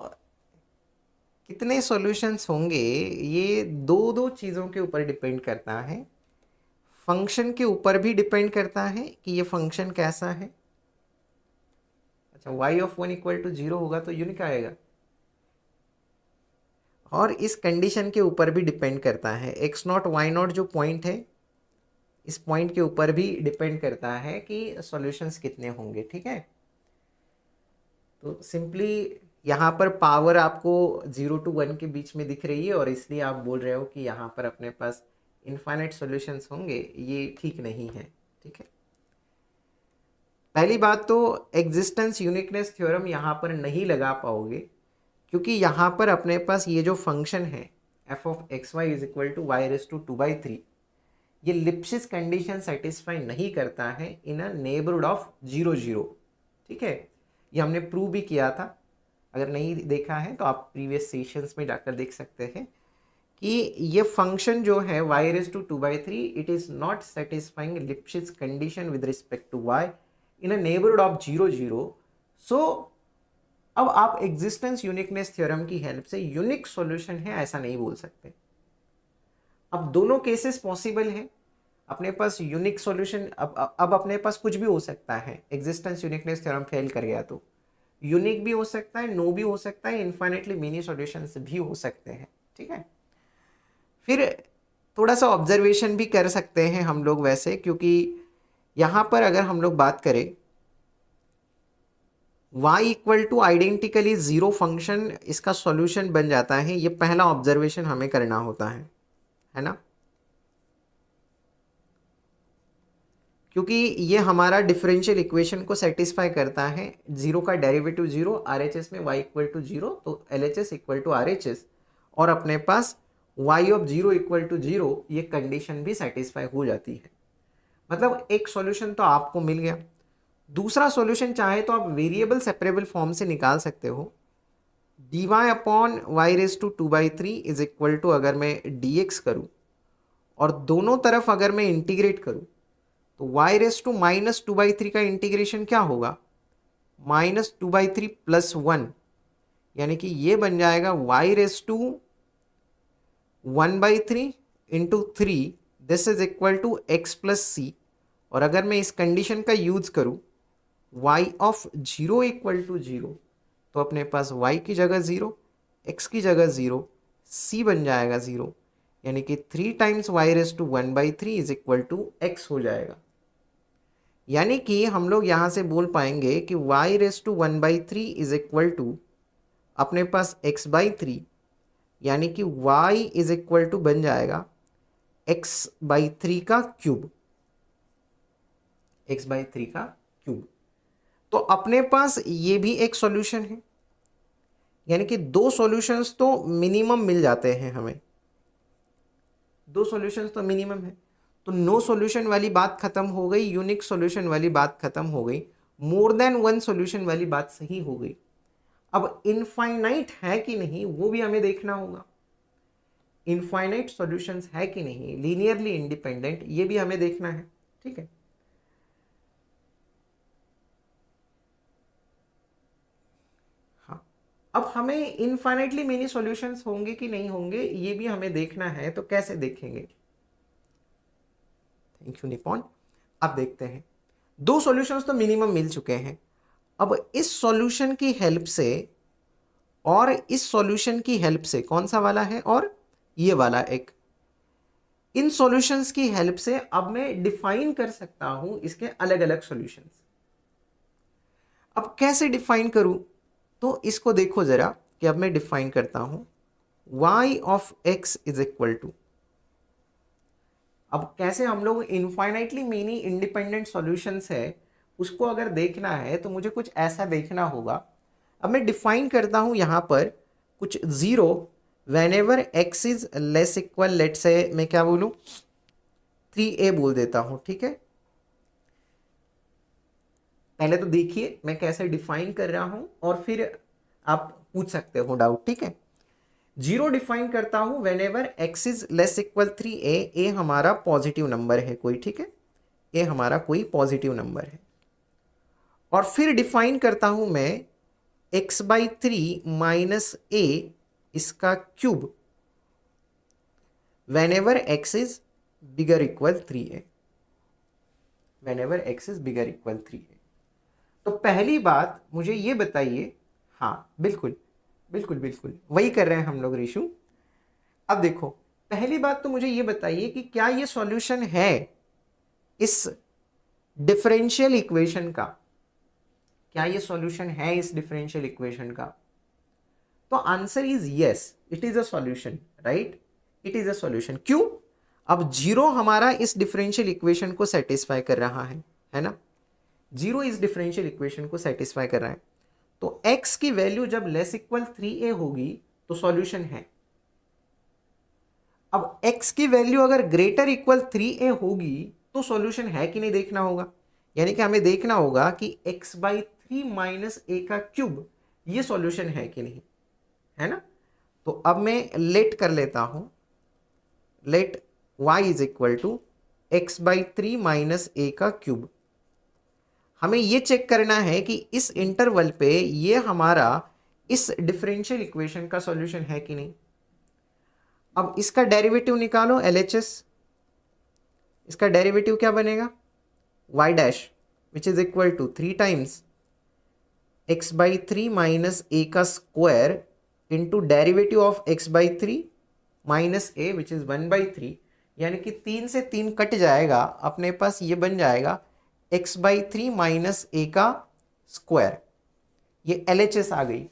कितने सॉल्यूशंस होंगे ये दो दो चीज़ों के ऊपर डिपेंड करता है। फंक्शन के ऊपर भी डिपेंड करता है कि ये फंक्शन कैसा है। अच्छा, y ऑफ 1 इक्वल टू 0 होगा तो यूनिक आएगा। और इस कंडीशन के ऊपर भी डिपेंड करता है, x0 y0 जो पॉइंट है, इस पॉइंट के ऊपर भी डिपेंड करता है कि सॉल्यूशंस कितने होंगे। ठीक है, तो सिंपली यहाँ पर पावर आपको 0 to 1 के बीच में दिख रही है और इसलिए आप बोल रहे हो कि यहाँ पर अपने पास इनफाइनाइट सॉल्यूशंस होंगे, ये ठीक नहीं है। ठीक है, पहली बात तो एग्जिस्टेंस यूनिकनेस थ्योरम यहाँ पर नहीं लगा पाओगे, क्योंकि यहाँ पर अपने पास ये जो फंक्शन है f of x y is equal to y raise to 2/3, ये लिप्सिस कंडीशन सेटिस्फाई नहीं करता है इन अ नेबरहुड ऑफ 0 0। ठीक है, ये हमने प्रूव भी किया था, अगर नहीं देखा है तो आप प्रीवियस सेशंस में जाकर देख सकते हैं कि ये फंक्शन जो है y raise to 2/3 it is not satisfying Lipschitz condition with respect to y in a neighbourhood of 0 0। So अब आप एग्जिस्टेंस यूनिकनेस थ्योरम की हेल्प से यूनिक सॉल्यूशन है ऐसा नहीं बोल सकते। अब दोनों केसेस पॉसिबल है, अपने पास यूनिक सॉल्यूशन अब अपने पास कुछ भी हो सकता है। एग्जिस्टेंस यूनिकनेस थ्योरम फेल कर गया तो यूनिक भी हो सकता है, नो भी हो सकता है, इनफाइनेटली मेनी सॉल्यूशंस भी हो सकते हैं। ठीक है, फिर थोड़ा सा ऑब्जर्वेशन भी कर सकते हैं हम लोग वैसे, क्योंकि यहाँ पर अगर हम लोग बात करें y equal to identically 0 function इसका सॉल्यूशन बन जाता है, ये पहला ऑब्जर्वेशन हमें करना होता है ना, क्योंकि ये हमारा डिफरेंशियल इक्वेशन को सेटिस्फाई करता है। 0 का डेरिवेटिव 0, RHS में y इक्वल टू 0 तो LHS इक्वल टू RHS, और अपने पास y ऑफ 0 इक्वल टू 0 ये कंडीशन भी सेटिस्फाई हो जाती है। मतलब एक सॉल्यूशन तो आपको मिल गया। दूसरा सॉल्यूशन चाहे तो आप वेरिएबल सेपरेबल फॉर्म से निकाल सकते हो। dy upon y raise to 2/3 is equal to, अगर मैं dx करूँ और दोनों तरफ अगर मैं इंटीग्रेट करूँ तो y रेस टू -2/3 का इंटीग्रेशन क्या होगा, -2/3 प्लस 1, यानी कि ये बन जाएगा y raise to 1/3 into 3, this is equal to x plus C. और अगर मैं इस कंडीशन का यूज करूँ y ऑफ 0 इक्वल टू 0, तो अपने पास y की जगह 0, x की जगह 0, c बन जाएगा 0, यानी कि 3 times y raise to 1/3 is equal to x हो जाएगा। यानी कि हम लोग यहाँ से बोल पाएंगे कि y raise to 1/3 is equal to अपने पास x/3, यानी कि y इज इक्वल टू बन जाएगा x/3 का क्यूब, x/3 का क्यूब। तो अपने पास ये भी एक सॉल्यूशन है, यानी कि दो सॉल्यूशंस तो मिनिमम मिल जाते हैं हमें, दो सॉल्यूशंस तो मिनिमम है। तो नो सॉल्यूशन वाली बात खत्म हो गई, यूनिक सॉल्यूशन वाली बात खत्म हो गई, मोर देन वन सॉल्यूशन वाली बात सही हो गई। अब इनफाइनाइट है कि नहीं वो भी हमें देखना होगा, इनफाइनाइट सॉल्यूशंस है कि नहीं, लीनियरली इंडिपेंडेंट, ये भी हमें देखना है। ठीक है, अब हमें इनफाइनाइटली मेनी सॉल्यूशंस होंगे कि नहीं होंगे ये भी हमें देखना है। तो कैसे देखेंगे, थैंक यू निपॉन। अब देखते हैं, दो सॉल्यूशंस तो मिनिमम मिल चुके हैं। अब इस सॉल्यूशन की हेल्प से और इस सॉल्यूशन की हेल्प से, कौन सा वाला है और ये वाला एक, इन सॉल्यूशंस की हेल्प से अब मैं डिफाइन कर सकता हूं इसके अलग अलग सॉल्यूशंस। अब कैसे डिफाइन करूं, तो इसको देखो जरा कि अब मैं डिफाइन करता हूं y of x is equal to, अब कैसे हम लोग इनफाइनाइटली मेनी इंडिपेंडेंट सॉल्यूशंस है उसको अगर देखना है तो मुझे कुछ ऐसा देखना होगा। अब मैं डिफाइन करता हूं यहां पर कुछ 0 whenever x is less equal, let say मैं क्या बोलूं 3a बोल देता हूं। ठीक है, पहले तो देखिए मैं कैसे डिफाइन कर रहा हूं और फिर आप पूछ सकते हो डाउट। ठीक है, 0 डिफाइन करता हूं whenever x is less equal 3a, a हमारा पॉजिटिव नंबर है कोई। ठीक है, a हमारा कोई पॉजिटिव नंबर है। और फिर डिफाइन करता हूं मैं एक्स बाई थ्री माइनस ए इसका cube whenever x is bigger equal 3a, whenever x is bigger equal 3a। तो पहली बात मुझे ये बताइए, हाँ बिल्कुल बिल्कुल बिल्कुल वही कर रहे हैं हम लोग ऋषु। अब देखो पहली बात तो मुझे ये बताइए कि क्या ये सॉल्यूशन है इस डिफरेंशियल इक्वेशन का, क्या ये सॉल्यूशन है इस डिफरेंशियल इक्वेशन का? तो answer is yes, it is a solution, right, it is a solution. क्यों? अब जीरो हमारा इस डिफरेंशियल इक्वेशन को सेटिस्फाई कर रहा है ना, जीरो इस डिफरेंशियल इक्वेशन को सेटिस्फाई कर रहा है। तो x की वैल्यू जब लेस इक्वल 3a होगी तो सॉल्यूशन है। अब x की वैल्यू अगर ग्रेटर इक्वल 3a होगी तो सॉल्यूशन है कि नहीं देखना होगा, यानी कि हमें देखना होगा कि x बाई 3 माइनस ए का क्यूब ये सॉल्यूशन है कि नहीं, है ना। तो अब मैं लेट कर लेता हूं, let y is equal to x by 3 minus a का क्यूब। हमें ये चेक करना है कि इस इंटरवल पे ये हमारा इस डिफरेंशियल इक्वेशन का सॉल्यूशन है कि नहीं। अब इसका डेरिवेटिव निकालो LHS, इसका डेरिवेटिव क्या बनेगा, y dash which is equal to 3 times x by 3 minus a का square into derivative of x by 3 minus a which is 1 बाई 3, यानी कि 3 से 3 कट जाएगा, अपने पास ये बन जाएगा एक्स बाई 3 माइनस ए का स्क्वायर। ये LHS आ गई।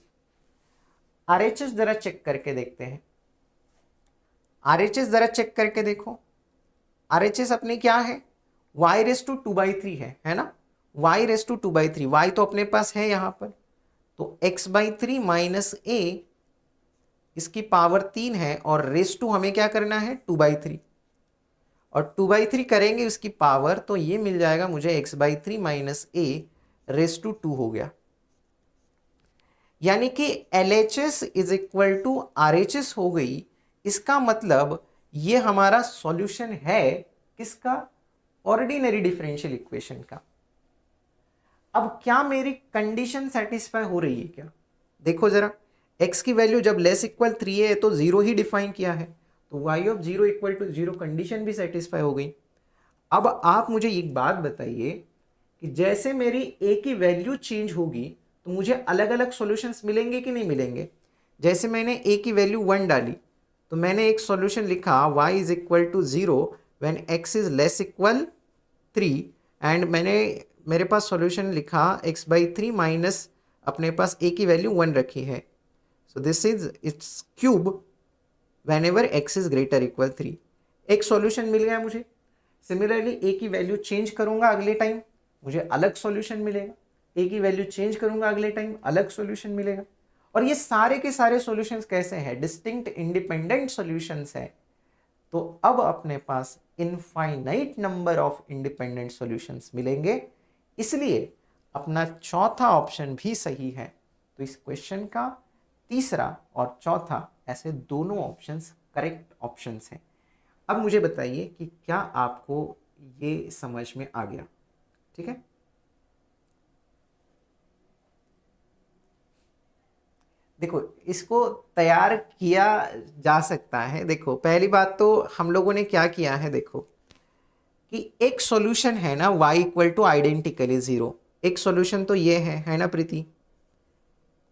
RHS जरा चेक करके देखते हैं, RHS जरा चेक करके देखो। RHS अपने क्या है, y रेस टू 2/3 है ना, y रेस टू 2/3, y तो अपने पास है यहां पर, तो x बाई 3 माइनस ए इसकी पावर 3 है और रेस टू हमें क्या करना है 2/3, और 2/3 करेंगे इसकी पावर तो ये मिल जाएगा मुझे x by 3 minus a raise to 2 हो गया। यानी कि LHS is equal to RHS हो गई। इसका मतलब ये हमारा सॉल्यूशन है किसका, ऑर्डिनरी डिफरेंशियल इक्वेशन का। अब क्या मेरी कंडीशन सेटिस्फाई हो रही है क्या, देखो जरा, x की वैल्यू जब लेस इक्वल 3 है तो जीरो ही डिफाइन किया है, तो y of zero equal to zero condition भी सेटिस्फाई हो गई। अब आप मुझे एक बात बताइए कि जैसे मेरी a की वैल्यू चेंज होगी तो मुझे अलग अलग सॉल्यूशंस मिलेंगे कि नहीं मिलेंगे। जैसे मैंने a की वैल्यू 1 डाली तो मैंने एक सॉल्यूशन लिखा y is equal to 0 when x is less equal 3, and मेरे पास सॉल्यूशन लिखा x बाई 3 माइनस अपने पास a की वैल्यू 1 रखी है, so this is its cube whenever x is greater equal 3। एक सॉल्यूशन मिल गया मुझे। सिमिलरली a की वैल्यू चेंज करूंगा अगले टाइम मुझे अलग सॉल्यूशन मिलेगा, a की वैल्यू चेंज करूंगा अगले टाइम अलग सॉल्यूशन मिलेगा। और ये सारे के सारे सॉल्यूशंस कैसे हैं, डिस्टिंक्ट इंडिपेंडेंट सॉल्यूशंस है। तो अब अपने पास infinite number of independent solutions मिलेंगे, इसलिए अपना चौथा ऑप्शन भी सही है। तो इस क्वेश्चन का तीसरा और चौथा ऐसे दोनों ऑप्शंस करेक्ट ऑप्शंस हैं। अब मुझे बताइए कि क्या आपको ये समझ में आ गया, ठीक है। देखो इसको तैयार किया जा सकता है। देखो पहली बात तो हम लोगों ने क्या किया है, देखो कि एक सॉल्यूशन है ना y इक्वल टू आइडेंटिकली 0, एक सॉल्यूशन तो ये है ना प्रीति,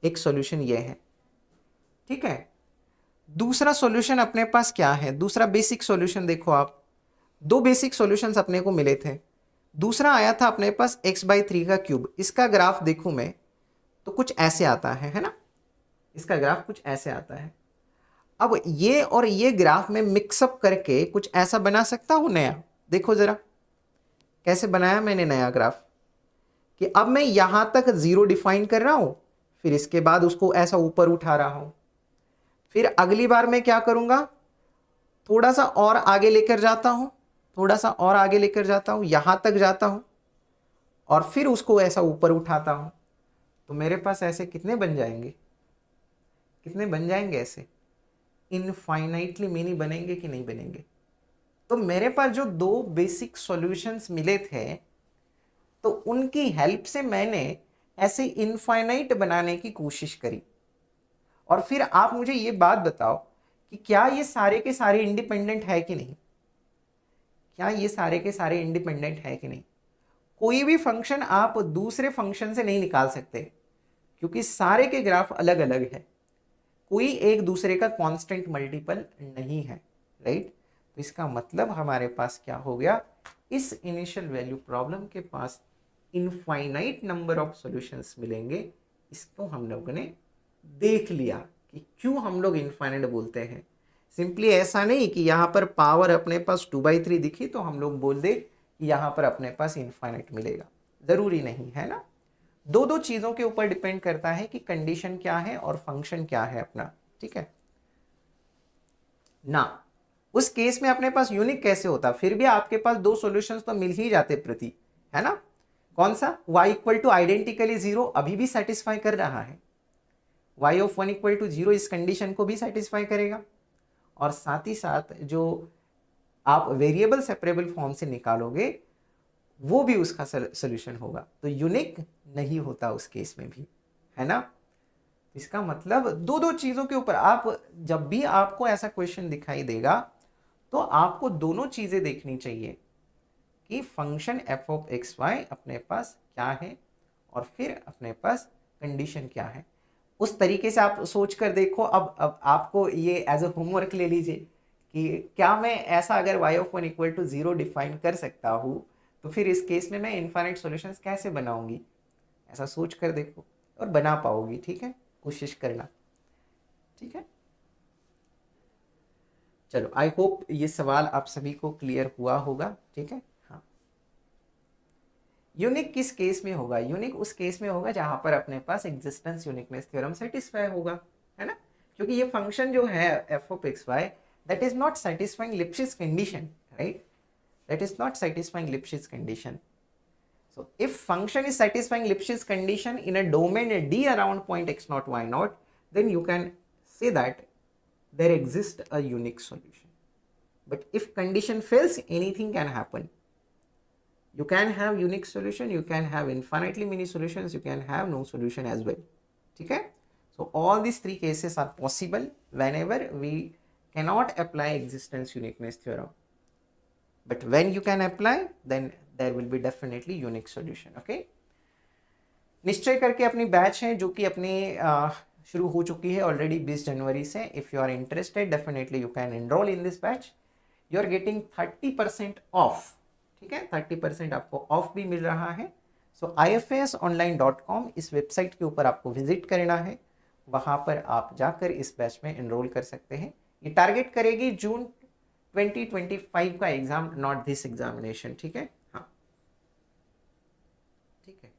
एक सॉल्यूशन ये है, ठीक है। दूसरा सॉल्यूशन अपने पास क्या है, दूसरा बेसिक सॉल्यूशन देखो आप, दो बेसिक सॉल्यूशंस अपने को मिले थे। दूसरा आया था अपने पास x बाई 3 का क्यूब। इसका ग्राफ देखूं मैं तो कुछ ऐसे आता है ना, इसका ग्राफ कुछ ऐसे आता है। अब ये और ये ग्राफ में मिक्सअप करके कुछ ऐसा बना सकता हूं नया। देखो जरा कैसे बनाया मैंने नया ग्राफ, कि अब मैं यहां तक 0 डिफाइन कर रहा हूं, फिर इसके बाद उसको ऐसा ऊपर उठा रहा हूं, फिर अगली बार मैं क्या करूंगा, थोड़ा सा और आगे लेकर जाता हूं, थोड़ा सा और आगे लेकर जाता हूं, यहां तक जाता हूं और फिर उसको ऐसा ऊपर उठाता हूं। तो मेरे पास ऐसे कितने बन जाएंगे, कितने बन जाएंगे ऐसे, इनफाइनाइटली मेनी बनेंगे कि नहीं बनेंगे। तो मेरे पास जो दो बेसिक सॉल्यूशंस मिले थे तो उनकी हेल्प से मैंने ऐसे इनफाइनाइट बनाने की कोशिश करी, और फिर आप मुझे ये बात बताओ कि क्या ये सारे के सारे इंडिपेंडेंट है कि नहीं, क्या ये सारे के सारे इंडिपेंडेंट है कि नहीं। कोई भी फंक्शन आप दूसरे फंक्शन से नहीं निकाल सकते, क्योंकि सारे के ग्राफ अलग अलग है, कोई एक दूसरे का कांस्टेंट मल्टीपल नहीं है, राइट। तो इसका मतलब हमारे पास क्या हो गया, इस इनिशियल वैल्यू प्रॉब्लम के पास इनफाइनाइट नंबर ऑफ सॉल्यूशंस मिलेंगे। इसको हम लोगों ने देख लिया कि क्यों हम लोग इनफाइनाइट बोलते हैं। सिंपली ऐसा नहीं कि यहाँ पर पावर अपने पास 2/3 दिखी तो हम लोग बोल दे कि यहाँ पर अपने पास इनफाइनाइट मिलेगा, जरूरी नहीं है ना। दो दो चीजों के ऊपर डिपेंड करता है कि कंडीशन क्या है और फंक्शन क्या है अपना, ठीक है ना। उस केस में अपने पास यूनिक कैसे होता, फिर भी आपके पास दो सॉल्यूशंस तो मिल ही जाते प्रति, है ना। कौन सा, y इक्वल टू आइडेंटिकली 0 अभी भी सेटिस्फाई कर रहा है, y ऑफ 1 इक्वल टू 0 इस कंडीशन को भी सेटिस्फाई करेगा, और साथ ही साथ जो आप वेरिएबल सेपरेबल फॉर्म से निकालोगे वो भी उसका सोल्यूशन होगा, तो यूनिक नहीं होता उस केस में भी, है ना। इसका मतलब दो दो चीजों के ऊपर आप, जब भी आपको ऐसा क्वेश्चन दिखाई देगा तो आपको दोनों चीजें देखनी चाहिए कि function f of x y अपने पास क्या है और फिर अपने पास कंडीशन क्या है। उस तरीके से आप सोच कर देखो। अब आपको ये एज अ होमवर्क ले लीजिए कि क्या मैं ऐसा अगर y of 1 equal to 0 define कर सकता हूँ तो फिर इस केस में मैं इनफाइनाइट सॉल्यूशंस कैसे बनाऊंगी, ऐसा सोच कर देखो और बना पाओगी, ठीक है, कोशिश करना, ठीक है। चलो, आई होप ये सवाल आप सभी को क्लियर हुआ होगा, ठीक है। हाँ, यूनिक किस केस में होगा, यूनिक उस केस में होगा जहां पर अपने पास एग्जिस्टेंस यूनिकनेस थ्योरम सेटिस्फाई होगा, है ना। क्योंकि ये फंक्शन जो है f of x y, that is not satisfying Lipschitz condition, right, that is not satisfying Lipschitz condition. So if function is satisfying Lipschitz condition in a domain D around point x naught y naught, then you can say that there exists a unique solution. But if condition fails, anything can happen. You can have unique solution, you can have infinitely many solutions, you can have no solution as well. Okay? So all these three cases are possible whenever we cannot apply existence uniqueness theorem. But when you can apply, then there will be definitely unique solution. Okay, निश्चय करके अपनी बैच है जो कि अपनी शुरू हो चुकी है ऑलरेडी 20 जनवरी से। If you are interested definitely you can enroll in this batch, you are getting 30% off, ठीक है, 30% आपको ऑफ भी मिल रहा है। सो ifasonline.com इस वेबसाइट के ऊपर आपको विजिट करना है, वहां पर आप जाकर इस बैच में एनरोल कर सकते हैं। ये टारगेट करेगी जून 2025 का एग्जाम, नॉट दिस एग्जामिनेशन, ठीक है। हाँ, ठीक है।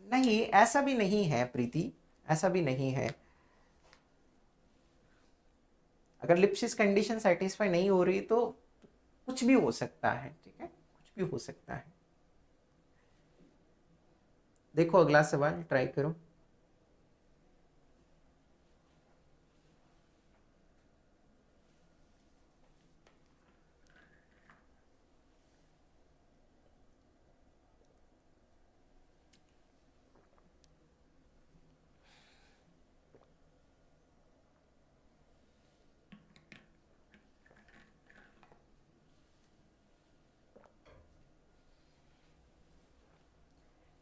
नहीं, ऐसा भी नहीं है प्रीति, ऐसा भी नहीं है। अगर लिप्सिस कंडीशन सेटिस्फाई नहीं हो रही तो कुछ भी हो सकता है, ठीक है, कुछ भी हो सकता है। देखो अगला सवाल ट्राई करो।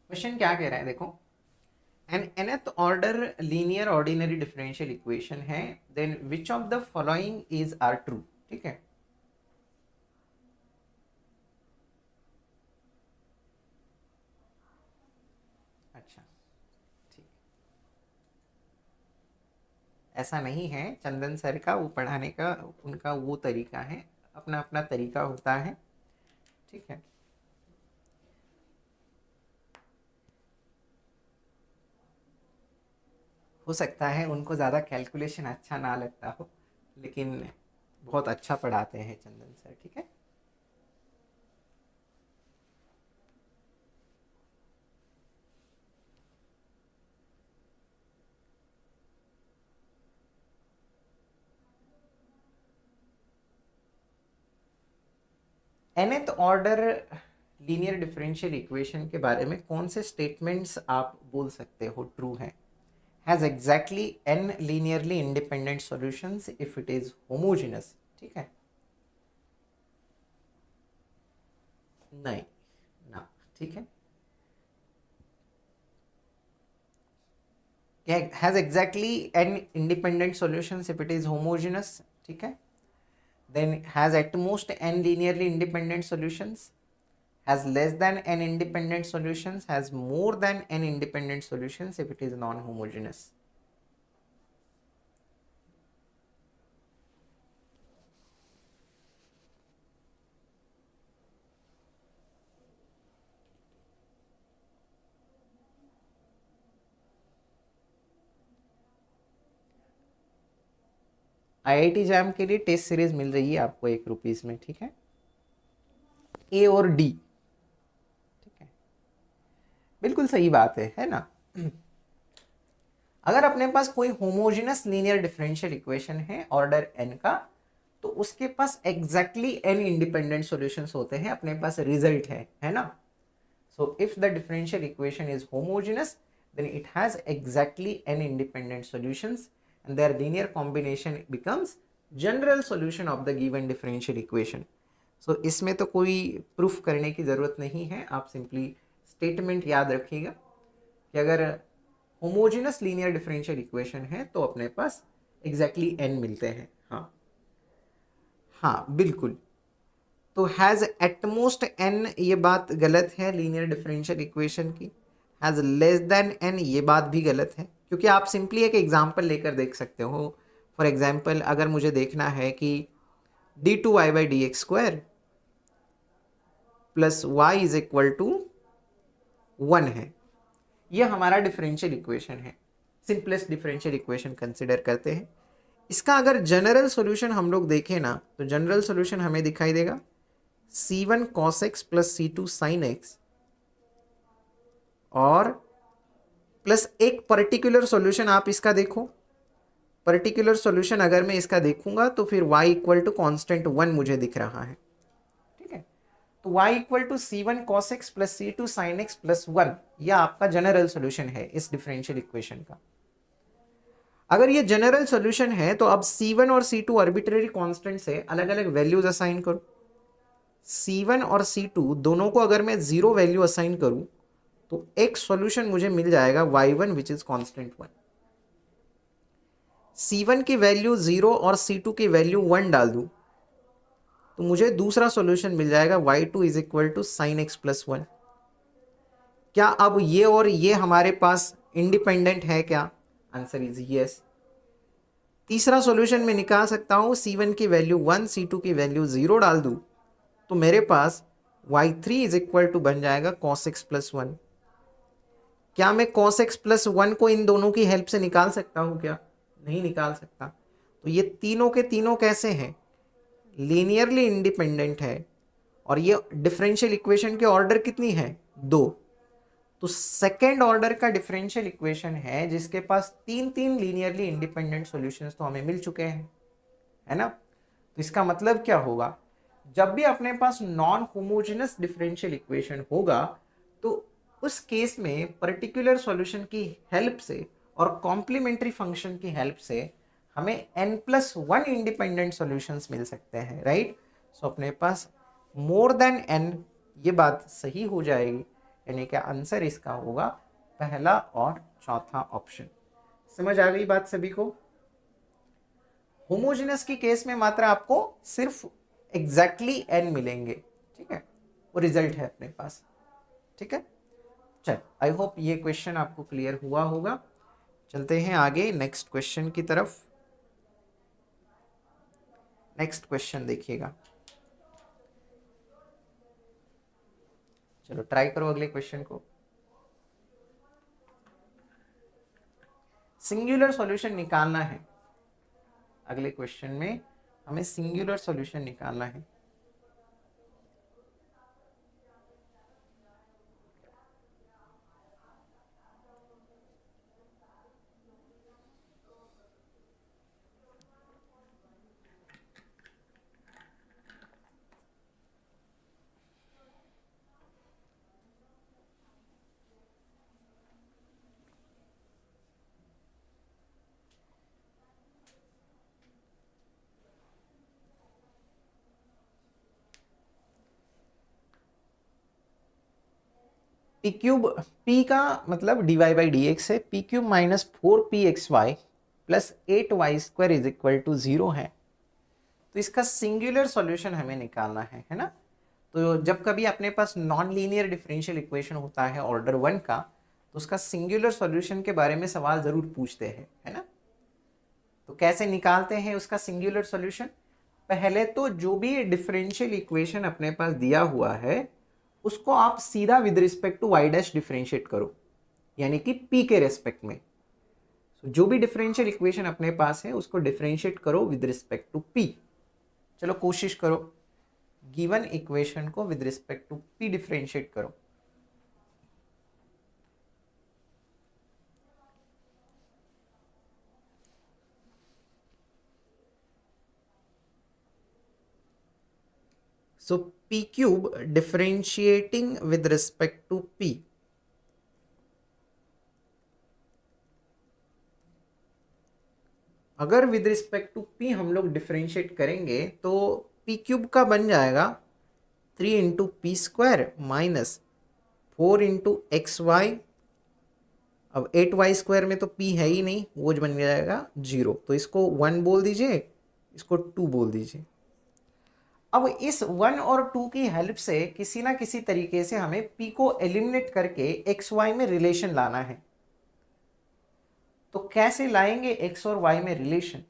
क्वेश्चन क्या कह रहा है, देखो, n nth order linear ordinary differential equation है, then which of the following is are true, ठीक है। अच्छा, ठीक, ऐसा नहीं है, चंदन सर का वो पढ़ाने का उनका वो तरीका है, अपना अपना तरीका होता है, ठीक है। हो सकता है उनको ज़्यादा कैलकुलेशन अच्छा ना लगता हो, लेकिन बहुत अच्छा पढ़ाते हैं चंदन सर, ठीक है। nth order linear differential equation के बारे में कौन से स्टेटमेंट्स आप बोल सकते हो ट्रू हैं? Has exactly n linearly independent solutions if it is homogeneous. ठीक है, नहीं ना, ठीक है। Has exactly n independent solutions if it is homogeneous. ठीक है, then has at most n linearly independent solutions, has less than n independent solutions, has more than n independent solutions if it is non-homogeneous. IIT jam के लिए टेस्ट सीरीज मिल रही है आपको ₹1 में। ठीक है, ए और डी। ठीक है, बिल्कुल सही बात है ना। अगर अपने पास कोई होमोजेनस लीनियर डिफरेंशियल इक्वेशन है ऑर्डर n का, तो उसके पास एग्जैक्टली n इंडिपेंडेंट सॉल्यूशंस होते हैं, अपने पास रिजल्ट है ना। So if the differential equation is homogeneous, then it has exactly n independent solutions and their linear combination becomes general solution of the given differential equation. So इसमें तो कोई प्रूफ करने की ज़रूरत नहीं है, आप सिंपली स्टेटमेंट याद रखिएगा कि अगर होमोजेनस लीनियर डिफरेंशियल इक्वेशन है तो अपने पास एग्जैक्टली n मिलते हैं। हाँ हाँ बिल्कुल। तो हैज़ एटमोस्ट n, ये बात गलत है लीनियर डिफरेंशियल इक्वेशन की। हैज़ लेस देन n, ये बात भी गलत है, क्योंकि आप सिंपली एक एग्जांपल लेकर देख सकते हो। फॉर एग्जांपल अगर मुझे देखना है कि d2y/dx² plus y is equal to 1 है, ये हमारा डिफरेंशियल इक्वेशन है, सिंपलेस्ट डिफरेंशियल इक्वेशन कंसिडर करते हैं। इसका अगर जनरल सॉल्यूशन हम लोग देखें ना, तो जनरल सॉल्यूशन हमें दिखाई देगा c1 cos x plus c2 sin x, और प्लस एक पर्टिकुलर सॉल्यूशन आप इसका देखो। पर्टिकुलर सॉल्यूशन अगर मैं इसका देखूंगा तो फिर y इक्वल टू कॉन्स्टेंट 1 मुझे दिख रहा है। ठीक है, तो y equal to c1 cos x plus c2 sin x plus 1, यह आपका जनरल सॉल्यूशन है इस डिफरेंशियल इक्वेशन का। अगर ये जनरल सॉल्यूशन है तो अब c1 और c2 आर्बिट्रेरी कांस्टेंट से अलग अलग वैल्यूज असाइन करो। c1 और c2 दोनों को अगर मैं 0 वैल्यू असाइन करूं तो एक सॉल्यूशन मुझे मिल जाएगा y1 which is constant 1। c1 की वैल्यू 0 और c2 की वैल्यू 1 डाल दूं तो मुझे दूसरा सॉल्यूशन मिल जाएगा y2 is equal to sine x plus 1। क्या अब ये और ये हमारे पास इंडिपेंडेंट है क्या? Answer is yes. तीसरा सॉल्यूशन मैं निकाल सकता हूं, c1 की वैल्यू 1, c2 की वैल्यू 0 डाल दूं तो मेरे पास y3 इज इक्वल टू बन जाएगा cos x प्लस 1। क्या मैं cos x प्लस 1 को इन दोनों की हेल्प से निकाल सकता हूं क्या? नहीं निकाल सकता। तो ये तीनों के तीनों कैसे हैं? लीनियरली इंडिपेंडेंट है, और ये डिफरेंशियल इक्वेशन के ऑर्डर कितनी है? 2। तो सेकेंड ऑर्डर का डिफरेंशियल इक्वेशन है जिसके पास तीन तीन लीनियरली इंडिपेंडेंट सॉल्यूशंस तो हमें मिल चुके हैं, है ना। तो इसका मतलब क्या होगा, जब भी अपने पास नॉन होमोजेनस डिफरेंशियल इक्वेशन होगा तो उस केस में पर्टिकुलर सॉल्यूशन की हेल्प से और कॉम्प्लीमेंट्री फंक्शन की हेल्प से हमें n+1 इंडिपेंडेंट सॉल्यूशंस मिल सकते हैं, राइट। सो अपने पास मोर देन n, ये बात सही हो जाएगी, यानी कि आंसर इसका होगा पहला और चौथा ऑप्शन। समझ आ गई बात सभी को? होमोजेनस की केस में मात्र आपको सिर्फ एग्जैक्टली n मिलेंगे, ठीक है, वो रिजल्ट है अपने पास। ठीक है, चल आई होप ये क्वेश्चन आपको क्लियर हुआ होगा। चलते हैं आगे नेक्स्ट क्वेश्चन की तरफ। नेक्स्ट क्वेश्चन देखिएगा, चलो ट्राई करो अगले क्वेश्चन को। सिंगुलर सॉल्यूशन निकालना है, अगले क्वेश्चन में हमें सिंगुलर सॉल्यूशन निकालना है। पी क्यूब, पी का मतलब d Y by D x है, p cube minus 4pxy plus 8y² is equal to 0 है। तो इसका सिंगुलर सॉल्यूशन हमें निकालना है ना। तो जब कभी अपने पास नॉन लीनियर डिफरेंशियल इक्वेशन होता है ऑर्डर 1 का, तो उसका सिंगुलर सॉल्यूशन के बारे में सवाल जरूर पूछते हैं, है ना। तो कैसे निकालते हैं उसका सिंगुलर सॉल्यूशन? पहले तो जो भी डिफरेंशियल इक्वेशन अपने पास दिया हुआ है उसको आप सीधा with respect to y dash differentiate करो, यानी कि p के रेस्पेक्ट में। जो भी डिफरेंशियल इक्वेशन अपने पास है उसको डिफरेंशिएट करो विद रिस्पेक्ट टू p। चलो कोशिश करो, गिवन इक्वेशन को with respect to p differentiate करो। So p cube differentiating with respect to p, अगर विद रिस्पेक्ट टू p हम लोग डिफरेंशिएट करेंगे तो p क्यूब का बन जाएगा 3 into p square minus 4 into x y. अब 8y² में तो p है ही नहीं, वो बन जाएगा 0। तो इसको 1 बोल दीजिए, इसको 2 बोल दीजिए। अब इस 1 और 2 की हेल्प से किसी ना किसी तरीके से हमें p को एलिमिनेट करके एक्स वाई में रिलेशन लाना है। तो कैसे लाएंगे x और y में रिलेशन?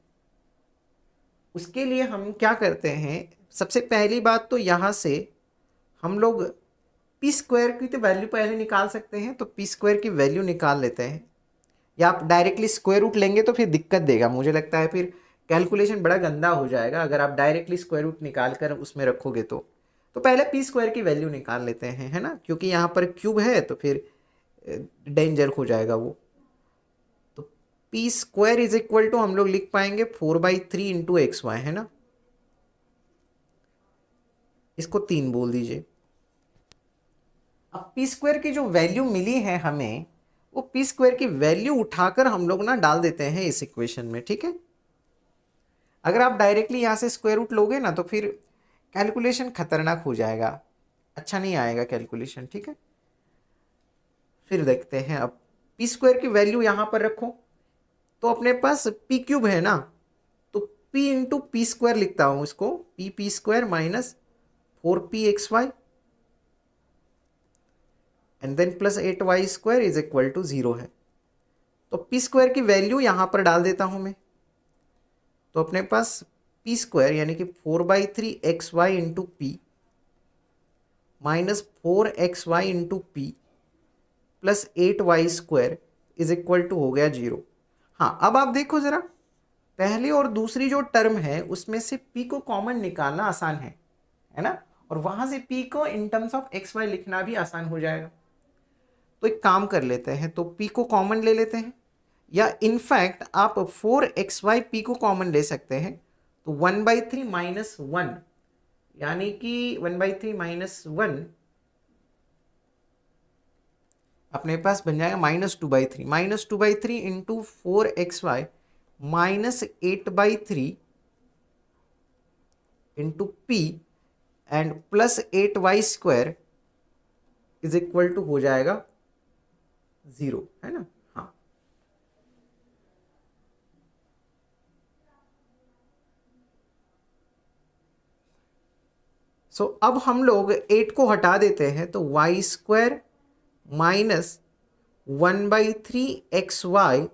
उसके लिए हम क्या करते हैं, सबसे पहली बात तो यहाँ से हम लोग p² की तो वैल्यू पहले निकाल सकते हैं, तो p² की वैल्यू निकाल लेते हैं। या आप डायरेक्टली स्क्वायर रूट लेंगे तो फिर दिक्कत देगा, मुझे लगता है फिर कैलकुलेशन बड़ा गंदा हो जाएगा अगर आप डायरेक्टली स्क्वायर रूट निकाल कर उसमें रखोगे तो पहले p² की वैल्यू निकाल लेते हैं, है ना, क्योंकि यहाँ पर क्यूब है तो फिर डेंजर हो जाएगा वो। तो p² इज इक्वल टू हम लोग लिख पाएंगे 4/3 इंटू एक्स वाई, है ना, इसको 3 बोल दीजिए। अब p² की जो वैल्यू मिली है हमें, वो p² की वैल्यू उठाकर हम लोग ना डाल देते हैं इस इक्वेशन में, ठीक है। अगर आप डायरेक्टली यहाँ से स्क्वायर रूट लोगे ना तो फिर कैलकुलेशन खतरनाक हो जाएगा, अच्छा नहीं आएगा कैलकुलेशन, ठीक है। फिर देखते हैं, अब p² की वैल्यू यहाँ पर रखो तो अपने पास p³ है ना, तो p इंटू p² लिखता हूँ इसको, p² minus 4pxy and then plus 8y² is equal to 0 है। तो p² की वैल्यू यहाँ पर डाल देता हूँ मैं, तो अपने पास p² यानी कि 4/3xy into p minus 4xy into p plus 8y² is equal to हो गया 0। हाँ, अब आप देखो जरा, पहली और दूसरी जो टर्म है उसमें से p को कॉमन निकालना आसान है ना, और वहां से p को in terms of x y लिखना भी आसान हो जाएगा। तो एक काम कर लेते हैं, तो p को कॉमन ले लेते हैं, या इनफैक्ट आप 4xy p को कॉमन ले सकते हैं, तो 1/3 माइनस 1 यानी कि 1/3 माइनस 1 अपने पास बन जाएगा -2/3, -2/3 into 4xy minus 8/3 into p and plus 8y² is equal to हो जाएगा 0, है ना। हाँ, अब हम लोग 8 को हटा देते हैं, तो y² माइनस 1/3xy,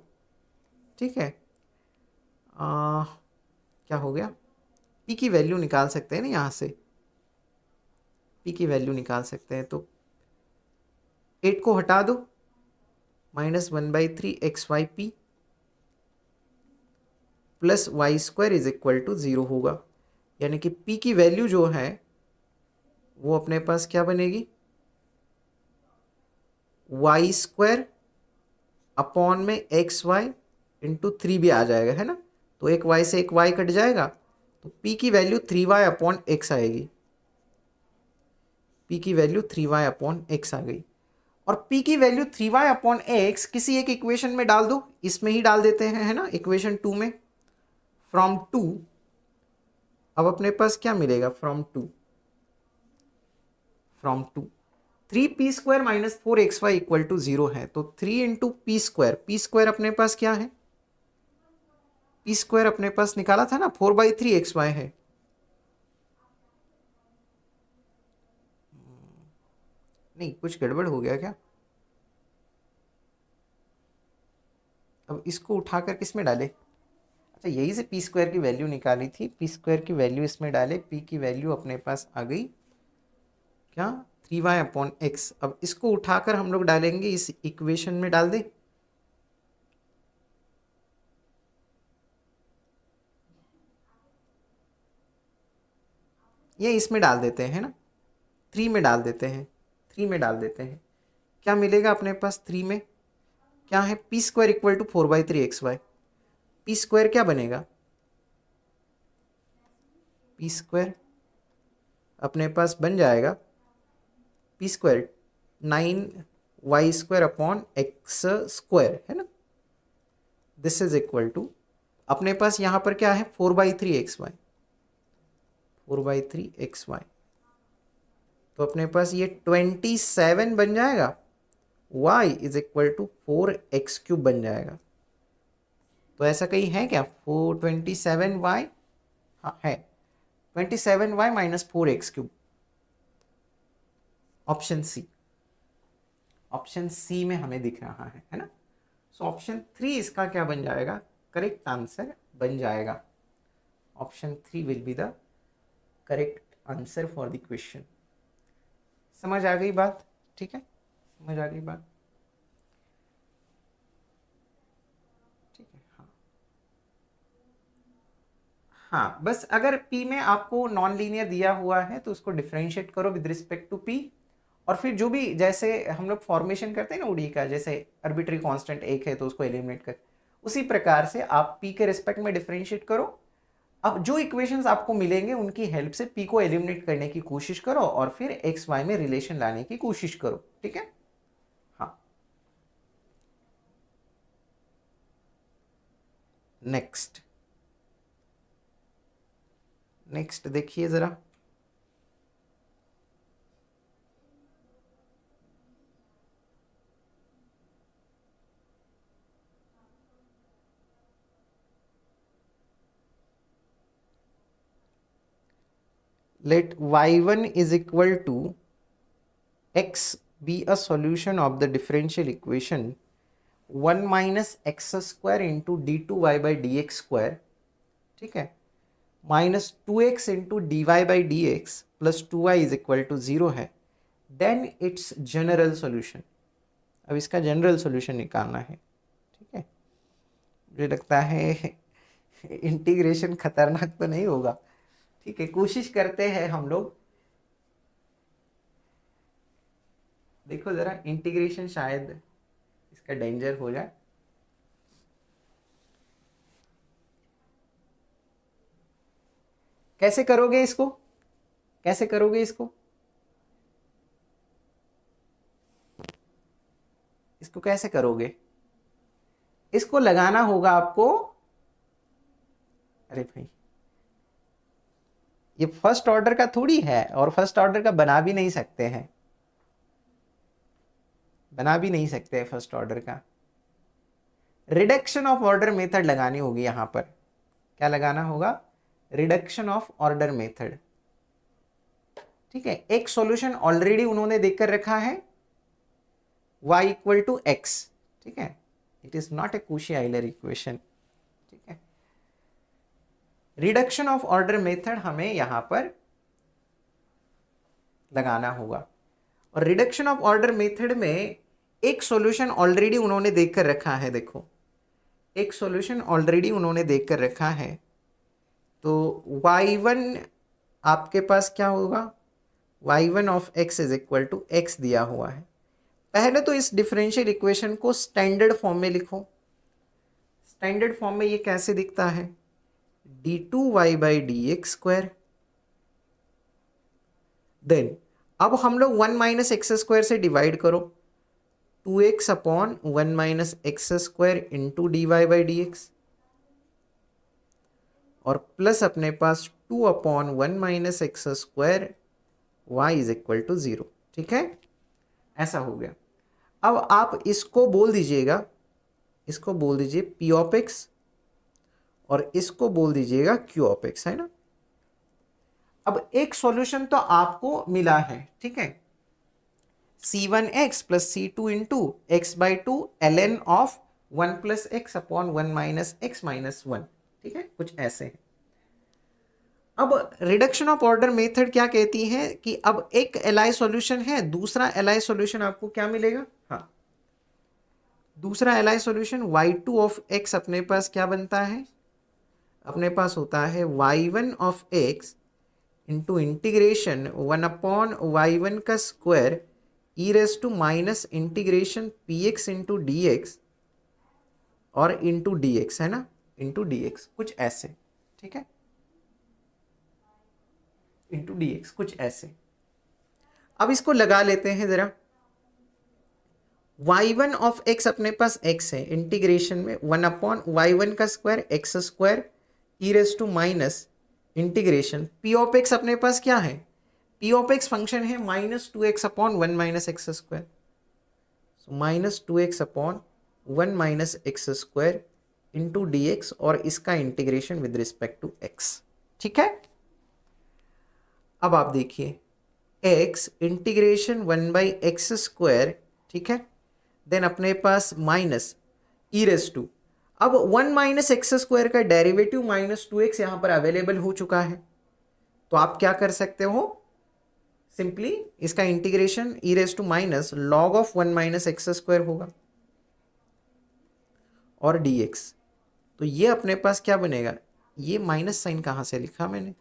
ठीक है। क्या हो गया, p की वैल्यू निकाल सकते हैं ना, यहाँ से p की वैल्यू निकाल सकते हैं, तो 8 को हटा दो, minus 1/3xy p plus y² is equal to 0 होगा, यानी कि p की वैल्यू जो है वो अपने पास क्या बनेगी, y² अपॉन में xy इंटू 3 भी आ जाएगा, है ना, तो एक y से एक y कट जाएगा, तो p की वैल्यू 3y अपॉन x आएगी, p की वैल्यू 3y अपॉन x आ गई। और p की वैल्यू 3y अपॉन x किसी एक इक्वेशन में डाल दो, इसमें ही डाल देते हैं, है ना, इक्वेशन 2 में, फ्रॉम 2। अब अपने पास क्या मिलेगा, from 2 3p² minus 4xy equal to 0 है, तो 3 इंटू p² अपने पास क्या है, p² अपने पास निकाला था ना, 4/3xy है। नहीं, कुछ गड़बड़ हो गया क्या? अब इसको उठाकर किस में डाले? अच्छा, यही से p² की वैल्यू निकाली थी, p² की वैल्यू इसमें डाले, p की वैल्यू अपने पास आ गई क्या, 3y/x। अब इसको उठाकर हम लोग डालेंगे इस इक्वेशन में, डाल दे। ये इसमें डाल देते हैं ना, 3 में डाल देते हैं, 3 में डाल देते हैं। क्या मिलेगा अपने पास 3 में, क्या है, p² equal to 4/3xy। p² क्या बनेगा, p² अपने पास बन जाएगा p² 9y² है ना। दिस इज इक्वल टू अपने पास यहाँ पर क्या है, 4/3xy, 4/3xy। तो अपने पास ये 27 बन जाएगा, y is equal to 4x³ बन जाएगा। तो ऐसा कहीं है क्या, 427y, हाँ है, 27y minus 4x³। Option c, option c में हमें दिख रहा है ना। सो ऑप्शन 3 इसका क्या बन जाएगा, करेक्ट आंसर बन जाएगा। Option 3 will be the correct answer for the question. समझ आ गई बात, ठीक है, समझ आ गई बात, ठीक है। हाँ हाँ, बस अगर p में आपको नॉन लीनियर दिया हुआ है तो उसको डिफरेंशिएट करो विद रिस्पेक्ट टू p, और फिर जो भी जैसे हम लोग फॉर्मेशन करते हैं ना ODE का, जैसे आर्बिट्री कांस्टेंट एक है तो उसको एलिमिनेट कर, उसी प्रकार से आप p के रिस्पेक्ट में डिफरेंशिएट करो। अब जो इक्वेशंस आपको मिलेंगे उनकी हेल्प से p को एलिमिनेट करने की कोशिश करो और फिर x y में रिलेशन लाने की कोशिश करो, ठीक है। हाँ, नेक्स्ट नेक्स्ट देखिए जरा, let y1 is equal to x be a solution of the differential equation 1 minus x² into d2y by dx², ठीक है, minus 2x into D Y by D x plus 2y is equal to 0 है, देन इट्स जनरल सॉल्यूशन। अब इसका जनरल सॉल्यूशन निकालना है, ठीक है। मुझे लगता है इंटीग्रेशन खतरनाक तो नहीं होगा, ठीक है, कोशिश करते हैं हम लोग। देखो जरा, इंटीग्रेशन शायद इसका डेंजर हो जाए। कैसे करोगे इसको, कैसे करोगे इसको, इसको कैसे करोगे, इसको लगाना होगा आपको। अरे भाई, ये फर्स्ट ऑर्डर का थोड़ी है, और फर्स्ट ऑर्डर का बना भी नहीं सकते हैं, बना भी नहीं सकते फर्स्ट ऑर्डर का। रिडक्शन ऑफ ऑर्डर मेथड लगानी होगी यहां पर। क्या लगाना होगा, रिडक्शन ऑफ ऑर्डर मेथड, ठीक है। एक सॉल्यूशन ऑलरेडी उन्होंने देकर रखा है, y इक्वल टू x, ठीक है, it is not A Cauchy-Euler equation, ठीक है। रिडक्शन ऑफ ऑर्डर मेथड हमें यहां पर लगाना होगा, और रिडक्शन ऑफ ऑर्डर मेथड में एक सॉल्यूशन ऑलरेडी उन्होंने देकर रखा है। देखो, एक सॉल्यूशन ऑलरेडी उन्होंने देकर रखा है, तो y1 आपके पास क्या होगा, y1 of x is equal to x दिया हुआ है। पहले तो इस डिफरेंशियल इक्वेशन को स्टैंडर्ड फॉर्म में लिखो। स्टैंडर्ड फॉर्म में ये कैसे दिखता है, d2y बाई dx², देन अब हम लोग 1 माइनस x² से डिवाइड करो, 2x upon 1 minus x² into D Y by D x, और प्लस अपने पास 2 upon 1 minus x² y is equal to 0, ठीक है। ऐसा हो गया। अब आप इसको बोल दीजिएगा, इसको बोल दीजिए पी ऑफ एक्स और इसको बोल दीजिएगा क्यू ऑफ एक्स, है ना। अब एक सॉल्यूशन तो आपको मिला है, ठीक है, c1x plus c2 into x by two ln of 1 plus x upon 1 minus x minus 1, ठीक है, कुछ ऐसे है। अब रिडक्शन ऑफ ऑर्डर मेथड क्या कहती है कि अब एक एलआई सॉल्यूशन है, दूसरा एलआई सॉल्यूशन आपको क्या मिलेगा, हाँ, दूसरा LI solution y2 of x अपने पास क्या बनता है, अपने पास होता है y1 of x into integration 1 upon y1 का square e raise to minus integration p x into D x और इंटू डी एक्स, है ना, इंटू डी एक्स, कुछ ऐसे, ठीक है, इंटू डी एक्स, कुछ ऐसे। अब इसको लगा लेते हैं जरा। y1 ऑफ x अपने पास x है, इंटीग्रेशन में 1 अपॉन y1 का square x square e raise to minus integration p of x अपने पास क्या है, p ऑफ x फंक्शन है -2x upon 1 minus x square, so -2x upon 1 minus x square into D x और इसका integration with respect to x, ठीक है। अब आप देखिए x integration 1 by x square, ठीक है, देन अपने पास माइनस ई रेस टू, अब 1 माइनस एक्स स्क्वायर का डेरिवेटिव -2x यहां पर अवेलेबल हो चुका है, तो आप क्या कर सकते हो, सिंपली इसका integration e raise to minus log of 1 minus x square होगा और dx, तो ये अपने पास क्या बनेगा, ये माइनस साइन कहां से लिखा मैंने,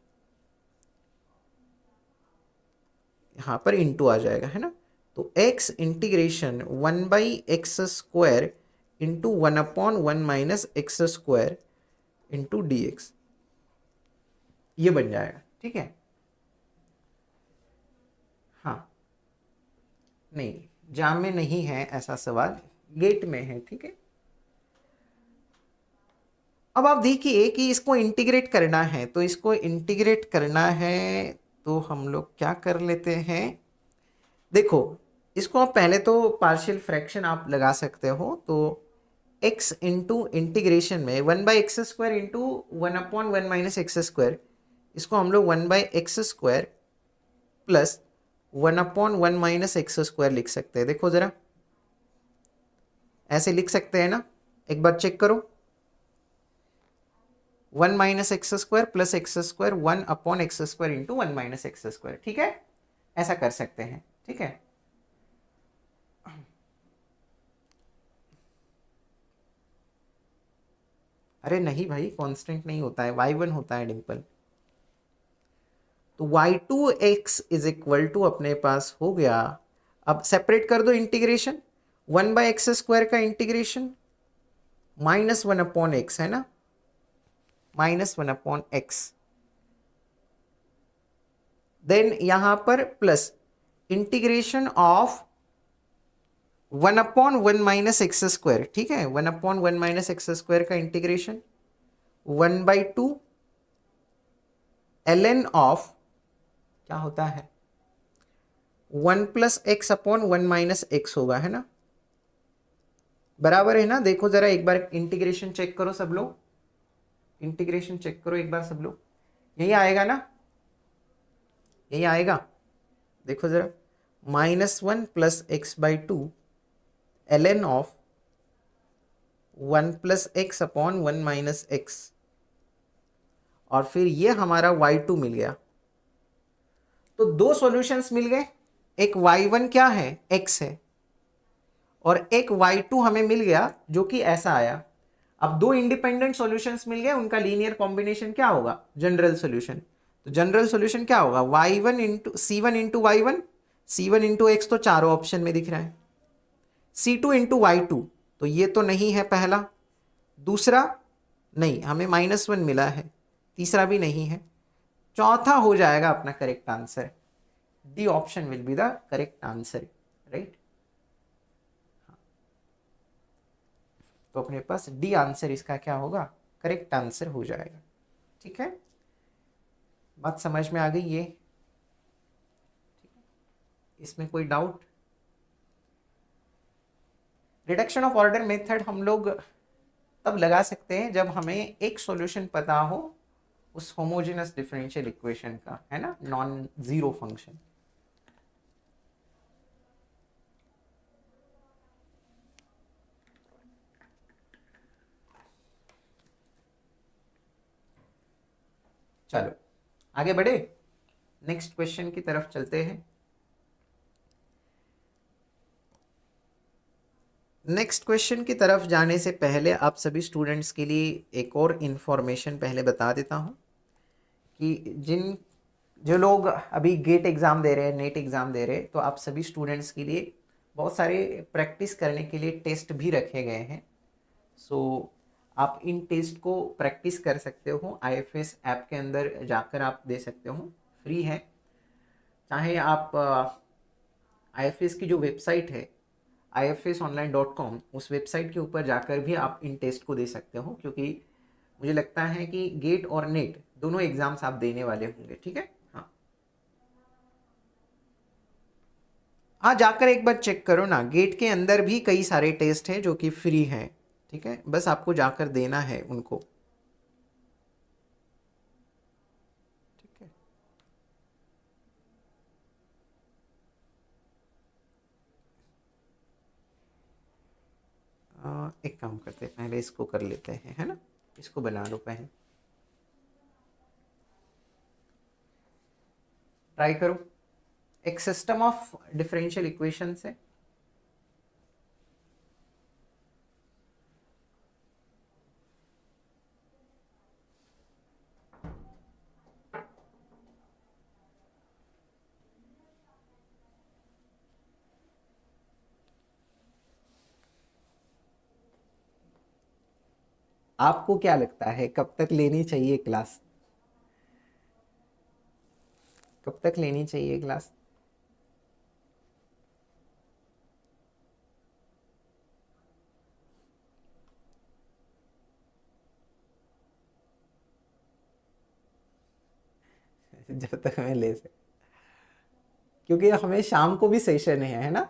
यहां पर इंटू आ जाएगा, है ना, तो x integration 1 by x square into 1 upon 1 minus x square into D x, ये बन जाएगा, ठीक है। हाँ, नहीं, जाम में नहीं है ऐसा सवाल, गेट में है, ठीक है। अब आप देखिए कि इसको इंटीग्रेट करना है, तो इसको इंटीग्रेट करना है तो हम लोग क्या कर लेते हैं, देखो इसको आप पहले तो पार्शियल फ्रैक्शन आप लगा सकते हो, तो x इंटू इंटीग्रेशन में 1 by x square into 1 upon 1 minus x square, इसको हम लोग 1 by x square plus 1 upon 1 minus x square लिख सकते हैं, देखो जरा ऐसे लिख सकते हैं ना, एक बार चेक करो, 1 minus x square plus x square 1 upon X square into 1 minus x square, ठीक है, ऐसा कर सकते हैं, ठीक है। अरे नहीं भाई, कांस्टेंट नहीं होता है, y1 होता है डिंपल, तो y2x इज इक्वल टू अपने पास हो गया, अब सेपरेट कर दो इंटीग्रेशन, 1 बाई एक्स स्क्वायर का इंटीग्रेशन -1 अपॉन एक्स, है ना, -1 अपॉन एक्स, देन यहां पर plus integration of 1 upon 1 minus x square, ठीक है, 1 अपॉन 1 माइनस एक्स स्क्वायर का integration 1 by two ln of क्या होता है 1 plus x upon 1 minus x होगा, है ना, बराबर है ना। देखो जरा एक बार इंटीग्रेशन चेक करो सब लोग, इंटीग्रेशन चेक करो एक बार सब लोग, यही आएगा ना, यही आएगा, देखो जरा -1 plus x by two ln of 1 plus x upon 1 minus x, और फिर ये हमारा y2 मिल गया, तो दो सॉल्यूशंस मिल गए, एक y1 क्या है x है और एक y2 हमें मिल गया जो कि ऐसा आया। अब दो इंडिपेंडेंट सॉल्यूशंस मिल गए, उनका लीनियर कॉम्बिनेशन क्या होगा, जनरल सॉल्यूशन, तो जनरल सॉल्यूशन क्या होगा, y1 into c1 into y1, c1 into x तो चारों ऑप्शन में दिख रहा है, c2 इंटू y2, तो ये तो नहीं है पहला, दूसरा नहीं, हमें -1 मिला है, तीसरा भी नहीं है, चौथा हो जाएगा अपना correct answer, D option will be the correct answer, right. तो अपने पास डी आंसर इसका क्या होगा, करेक्ट आंसर हो जाएगा, ठीक है। बात समझ में आ गई ये, इसमें कोई doubt, reduction of order method हम लोग तब लगा सकते हैं जब हमें एक सॉल्यूशन पता हो उस होमोजेनस डिफरेंशियल इक्वेशन का, है ना, नॉन जीरो फंक्शन। चलो आगे बढ़े, नेक्स्ट क्वेश्चन की तरफ चलते हैं। नेक्स्ट क्वेश्चन की तरफ जाने से पहले आप सभी स्टूडेंट्स के लिए एक और इन्फॉर्मेशन पहले बता देता हूं कि जो लोग अभी गेट एग्ज़ाम दे रहे हैं, नेट एग्ज़ाम दे रहे हैं, तो आप सभी स्टूडेंट्स के लिए बहुत सारे प्रैक्टिस करने के लिए टेस्ट भी रखे गए हैं। सो आप इन टेस्ट को प्रैक्टिस कर सकते हो, IFS ऐप के अंदर जाकर आप दे सकते हो, फ्री है। चाहे आप IFS की जो वेबसाइट है ifsonline.com, उस वेबसाइट के ऊपर जाकर भी आप इन टेस्ट को दे सकते हो, क्योंकि मुझे लगता है कि गेट और नेट दोनों एग्जाम्स आप देने वाले होंगे, ठीक है। हाँ जाकर एक बार चेक करो ना, गेट के अंदर भी कई सारे टेस्ट हैं जो कि फ्री हैं, ठीक है, बस आपको जाकर देना है उनको, ठीक है। एक काम करते हैं, पहले इसको कर लेते हैं, है ना, इसको बना लो पहले, ट्राई करो। एक सिस्टम ऑफ डिफरेंशियल इक्वेशन है, आपको क्या लगता है कब तक लेनी चाहिए क्लास, कब तक लेनी चाहिए क्लास? जब तक मैं ले सक, क्योंकि हमें शाम को भी सेशन है ना,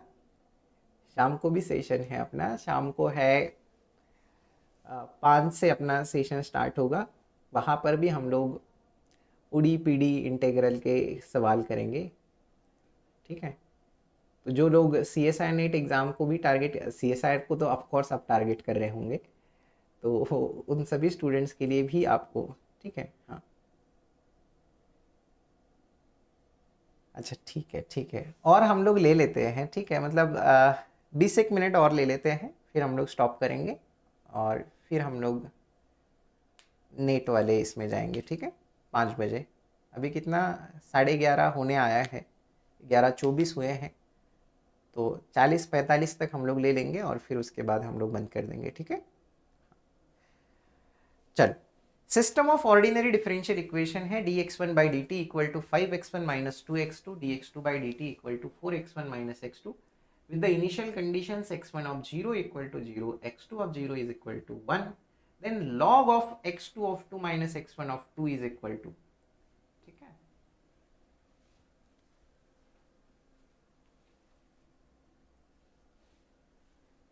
शाम को भी सेशन है अपना, शाम को है 5 से अपना सेशन स्टार्ट होगा, वहाँ पर भी हम लोग उड़ी पीढ़ी इंटीग्रल के सवाल करेंगे, ठीक है। तो जो लोग CSIR नेट एग्ज़ाम को भी टारगेट, CSIR को तो ऑफकोर्स आप टारगेट कर रहे होंगे, तो उन सभी स्टूडेंट्स के लिए भी आपको, ठीक है, हाँ अच्छा ठीक है, ठीक है, और हम लोग ले लेते हैं, ठीक है, मतलब 20 एक मिनट और ले लेते हैं, फिर हम लोग स्टॉप करेंगे और फिर हम लोग नेट वाले इसमें जाएंगे, ठीक है, 5 बजे। अभी कितना, 11:30 होने आया है, 11:24 हुए हैं, तो 40-45 तक हम लोग ले लेंगे और फिर उसके बाद हम लोग बंद कर देंगे, ठीक है। चल, system of ordinary differential equation है dx1 by dt equal to 5x1 minus 2x2 dx2 by dt equal to 4x1 minus x2 with the initial conditions x1 of 0 equal to 0, x2 of 0 is equal to 1, then log of x2 of 2 minus x1 of 2 is equal to, ठीक है।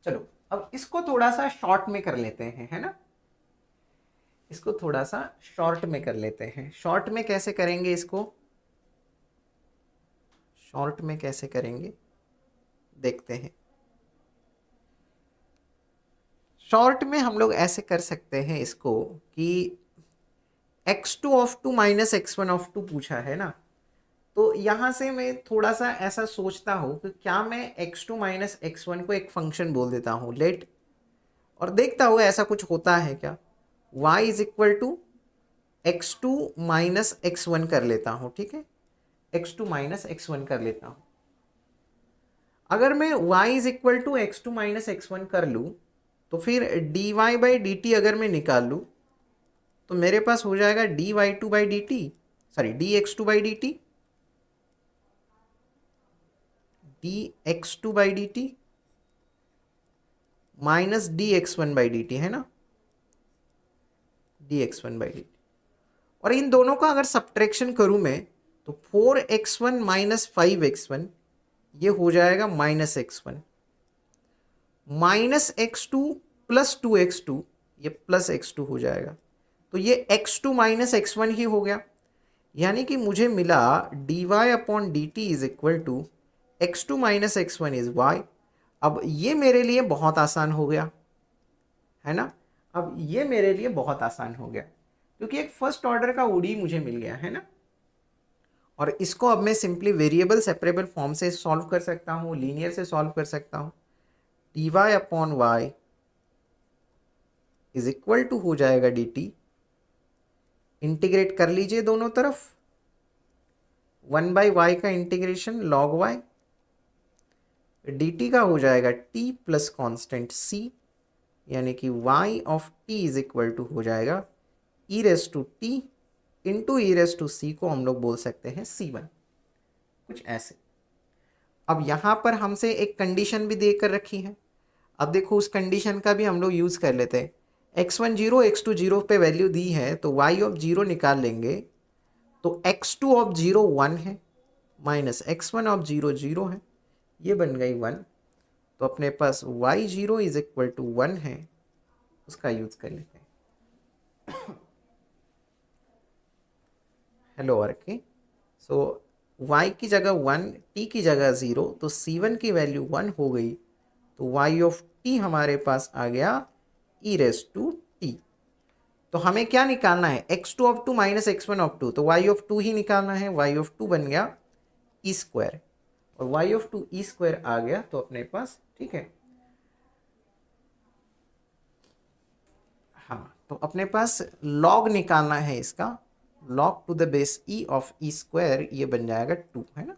चलो अब इसको थोड़ा सा शॉर्ट में कर लेते हैं, है ना, इसको थोड़ा सा शॉर्ट में कर लेते हैं। शॉर्ट में कैसे करेंगे इसको, शॉर्ट में कैसे करेंगे देखते हैं। शॉर्ट में हम लोग ऐसे कर सकते हैं इसको कि x2 of 2 minus x1 of 2 पूछा है ना, तो यहां से मैं थोड़ा सा ऐसा सोचता हूं कि क्या मैं x2 माइनस x1 को एक फंक्शन बोल देता हूं लेट, और देखता हूं ऐसा कुछ होता है क्या, y is equal to x2 minus x1 कर लेता हूं, ठीक है, x2 माइनस x1 कर लेता हूं। अगर मैं y is equal to x2 minus x1 कर लूं, तो फिर dy बाई डी टी अगर मैं निकाल लूं, तो मेरे पास हो जाएगा dy2 by D T, sorry dx2 by D T, dx2 by D T minus dx1 by D T, है ना, dx1 बाई डी टी, और इन दोनों का अगर सब्ट्रैक्शन करूं मैं, तो 4x1 माइनस 5x1 ये हो जाएगा minus x1, -x2 plus 2x2, ये प्लस x2 हो जाएगा, तो ये x2 माइनस x1 ही हो गया, यानी कि मुझे मिला dy upon d t is equal to x2 minus x1 is y। अब ये मेरे लिए बहुत आसान हो गया, है ना। अब ये मेरे लिए बहुत आसान हो गया क्योंकि एक फर्स्ट ऑर्डर का ODE मुझे मिल गया, है ना। और इसको अब मैं सिंपली वेरिएबल सेपरेबल फॉर्म से सॉल्व कर सकता हूँ, लीनियर से सॉल्व कर सकता हूँ। dy upon y is equal to हो जाएगा dt, इंटीग्रेट कर लीजिए दोनों तरफ, 1/y का इंटीग्रेशन log y, dt का हो जाएगा t प्लस कॉन्स्टेंट c, यानी कि y of t is equal to हो जाएगा e raise to t into e raise to C, को हम लोग बोल सकते हैं c1, कुछ ऐसे। अब यहाँ पर हमसे एक कंडीशन भी देकर रखी है, अब देखो उस कंडीशन का भी हम लोग यूज़ कर लेते हैं। x1 0 x2 0 पे वैल्यू दी है तो y ऑफ 0 निकाल लेंगे, तो x2 ऑफ 0 1 है, माइनस x1 ऑफ 0 0 है, ये बन गई 1, तो अपने पास y0 इज इक्वल टू 1 है, उसका यूज कर लेते हैं। हेलो वर्की, सो y की जगह 1, t की जगह 0, तो c1 की वैल्यू 1 हो गई, तो y ऑफ t हमारे पास आ गया e रेस टू t। तो हमें क्या निकालना है, x2 of 2 minus x1 of 2, तो y ऑफ 2 ही निकालना है, y ऑफ 2 बन गया e स्क्वायर, और y ऑफ 2 e स्क्वायर आ गया, तो अपने पास ठीक है। हाँ, तो अपने पास log निकालना है इसका, log to the base e of e square, ये बन जाएगा 2, है ना,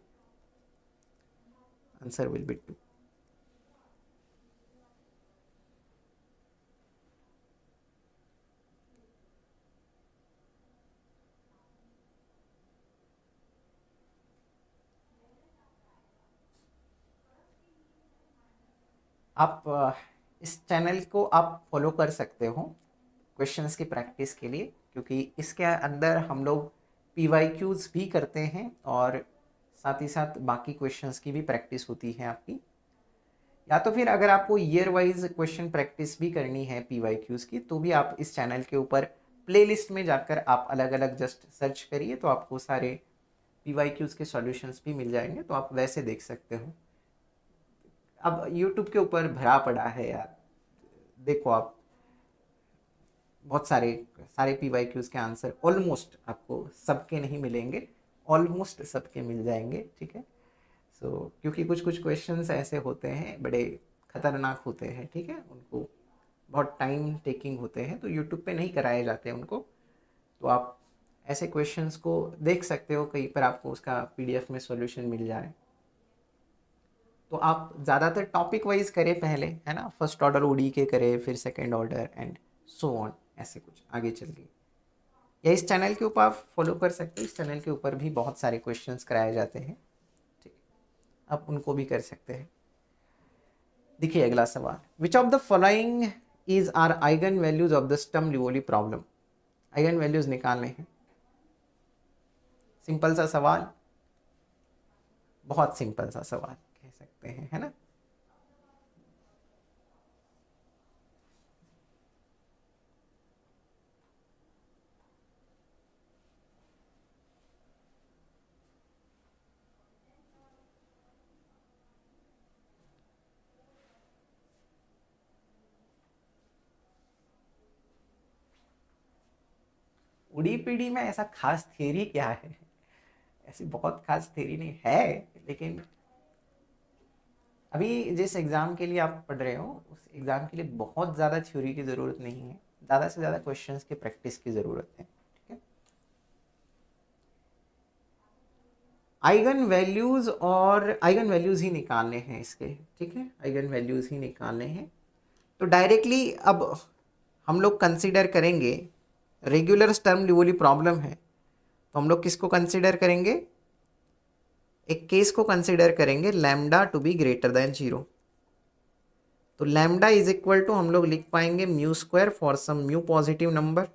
आंसर विल बी 2। आप इस चैनल को आप फॉलो कर सकते हो क्वेश्चंस की प्रैक्टिस के लिए, क्योंकि इसके अंदर हम लोग PYQs भी करते हैं और साथ ही साथ बाकी क्वेश्चंस की भी प्रैक्टिस होती है आपकी। या तो फिर अगर आपको ईयर वाइज क्वेश्चन प्रैक्टिस भी करनी है PYQs की, तो भी आप इस चैनल के ऊपर प्लेलिस्ट में जाकर आप अलग अलग जस्ट सर्च करिए, तो आपको सारे PYQs के सॉल्यूशंस भी मिल जाएंगे, तो आप वैसे देख सकते हो। अब यूट्यूब के ऊपर भरा पड़ा है यार, देखो आप बहुत सारे PYQs के आंसर ऑलमोस्ट आपको सबके नहीं मिलेंगे, ऑलमोस्ट सबके मिल जाएंगे, ठीक है। सो क्योंकि कुछ कुछ क्वेश्चंस ऐसे होते हैं, बड़े खतरनाक होते हैं, ठीक है, उनको बहुत टाइम टेकिंग होते हैं, तो यूट्यूब पे नहीं कराए जाते उनको, तो आप ऐसे क्वेश्चंस को देख सकते हो, कहीं पर आपको उसका PDF में सॉल्यूशन मिल जाए। तो आप ज़्यादातर टॉपिक वाइज करें पहले, है ना, फर्स्ट ऑर्डर ODE के करें, फिर second order and so on, ऐसे कुछ आगे चल के। या इस चैनल के ऊपर आप फॉलो कर सकते हो, इस चैनल के ऊपर भी बहुत सारे क्वेश्चंस कराए जाते हैं, ठीक, आप उनको भी कर सकते हैं। देखिए अगला सवाल, which of the following is are eigen values of the Sturm Liouville problem. Eigen values निकालने हैं, सिंपल सा सवाल, बहुत सिंपल सा सवाल कह सकते हैं, है ना। उड़ी पीढ़ी में ऐसा खास थ्योरी क्या है, ऐसी बहुत खास थ्योरी नहीं है, लेकिन अभी जिस एग्ज़ाम के लिए आप पढ़ रहे हो उस एग्ज़ाम के लिए बहुत ज़्यादा थ्योरी की ज़रूरत नहीं है, ज़्यादा से ज़्यादा क्वेश्चंस की प्रैक्टिस की ज़रूरत है, ठीक है। आइगन वैल्यूज़, और आइगन वैल्यूज़ ही निकालने हैं इसके, ठीक है, आइगन वैल्यूज़ ही निकालने हैं। तो डायरेक्टली अब हम लोग कंसिडर करेंगे, रेगुलर स्टर्म लिओली प्रॉब्लम है, तो हम लोग किसको कंसिडर करेंगे, एक केस को कंसिडर करेंगे, lambda to be greater than 0। तो लैम्डा इज इक्वल टू हम लोग लिख पाएंगे mu square for some mu positive number,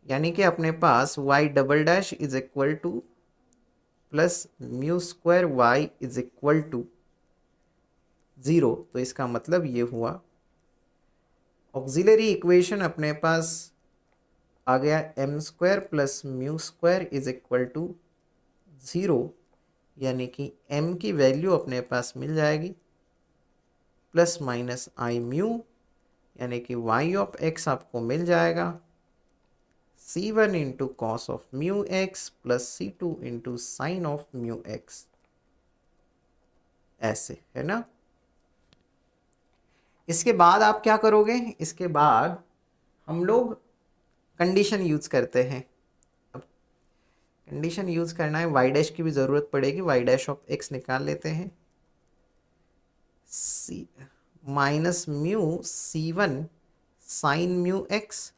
यानी कि अपने पास y double dash is equal to plus mu square y is equal to 0, तो इसका मतलब ये हुआ ऑक्सिलरी इक्वेशन अपने पास आ गया m square plus mu square is equal to 0, यानी कि m की वैल्यू अपने पास मिल जाएगी प्लस माइनस आई म्यू, यानी कि y ऑफ x आपको मिल जाएगा c1 into cos of mu x plus c2 into sine of mu x, ऐसे है ना। इसके बाद आप क्या करोगे, इसके बाद हम लोग कंडीशन यूज करते हैं। अब कंडीशन यूज करना है, वाई डैश की भी ज़रूरत पड़ेगी, वाई डैश ऑफ एक्स निकाल लेते हैं, C minus mu c1 sine mu X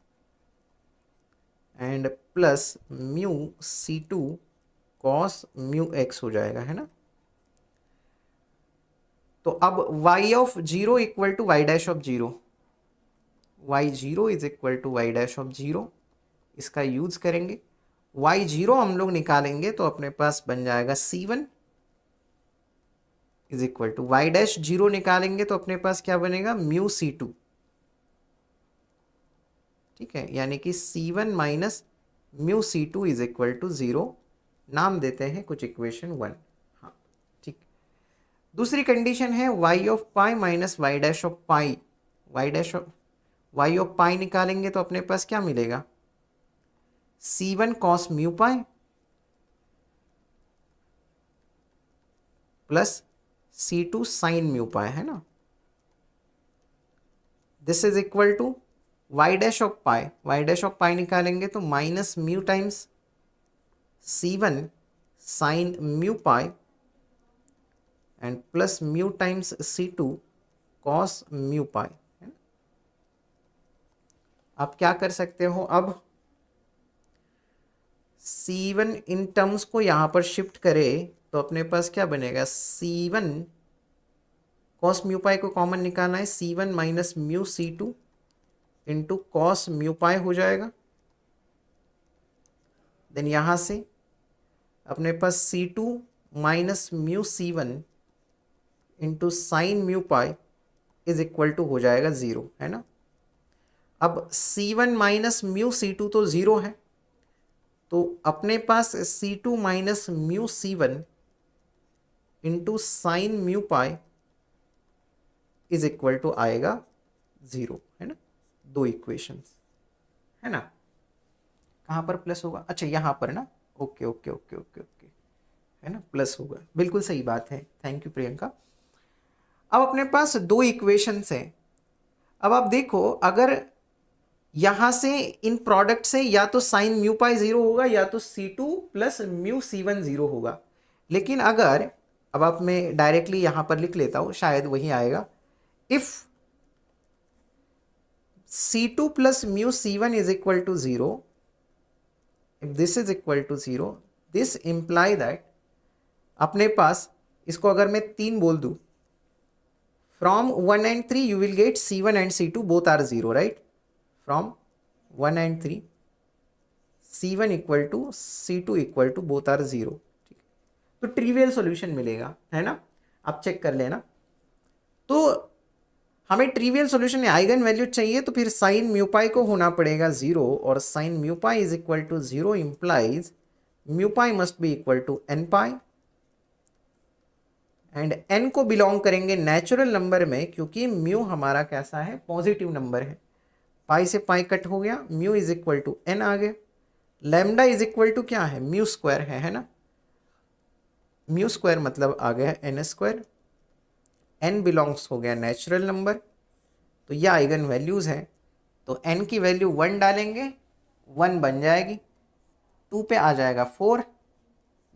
and plus mu c2 cos mu X हो जाएगा, है ना। तो अब y of 0 equal to Y dash of 0, y0 is equal to Y dash of 0, इसका यूज करेंगे। y0 हम लोग निकालेंगे तो अपने पास बन जाएगा c1 is equal to Y dash 0 निकालेंगे तो अपने पास क्या बनेगा म्यू c2, ठीक है, यानी कि c1 minus mu c2 is equal to 0, नाम देते हैं कुछ इक्वेशन 1। हाँ ठीक। दूसरी कंडीशन है y of pi minus Y dash of pi, Y of pi निकालेंगे तो अपने पास क्या मिलेगा c1 cos mu pi plus c2 sine mu pi, है ना। This is equal to Y dash of pi निकालेंगे तो minus mu times c1 sine mu pi and plus mu times c2 cos mu pi, है ना। आप क्या कर सकते हो, अब c1 इन टर्म्स को यहां पर शिफ्ट करें तो अपने पास क्या बनेगा c1 कॉस म्यू पाई को कॉमन निकालना है, c1 minus mu c2 into cos mu pi हो जाएगा। देन यहां से अपने पास c2 minus mu c1 into sine mu pi is equal to हो जाएगा 0, है ना। अब c1 माइनस म्यू c2 तो 0 है, तो अपने पास c2 minus mu c1 into sine mu pi is equal to आएगा 0, है ना। दो इक्वेशंस, है ना। कहाँ पर प्लस होगा, अच्छा यहाँ पर ना, okay okay okay okay okay, है ना, प्लस होगा, बिल्कुल सही बात है, थैंक यू प्रियंका। अब अपने पास दो इक्वेशंस हैं। अब आप देखो, अगर यहां से इन प्रोडक्ट से या तो साइन म्यू पाई 0 होगा या तो c2 प्लस म्यू c1 0 होगा, लेकिन अगर, अब आप मैं डायरेक्टली यहां पर लिख लेता हूं, शायद वही आएगा, if c2 plus mu c1 is equal to 0, if this is equal to 0, this imply that अपने पास, इसको अगर मैं 3 बोल दूं, from 1 and 3 you will get c1 and c2 both are 0, right? From 1 and 3 c1 equal to c2 equal to both are 0, ठीक है, तो ट्रिवियल सॉल्यूशन मिलेगा, है ना, आप चेक कर लेना। तो हमें ट्रिवियल सॉल्यूशन में आइगन वैल्यू चाहिए, तो फिर साइन म्यू पाई को होना पड़ेगा 0, और sine mu pi is equal to 0 implies mu pi must be equal to n pi, and n को बिलोंग करेंगे नेचुरल नंबर में, क्योंकि म्यू हमारा कैसा है, पॉजिटिव नंबर है। पाई से पाई कट हो गया, mu is equal to N आ गया। लैम्डा इज इक्वल टू क्या है, म्यू स्क्वायर है ना, म्यू स्क्वायर मतलब आ गया एन स्क्वायर, एन बिलोंग्स हो गया नेचुरल नंबर, तो ये आइगन वैल्यूज हैं, तो एन की वैल्यू 1 डालेंगे 1 बन जाएगी, 2 पे आ जाएगा 4,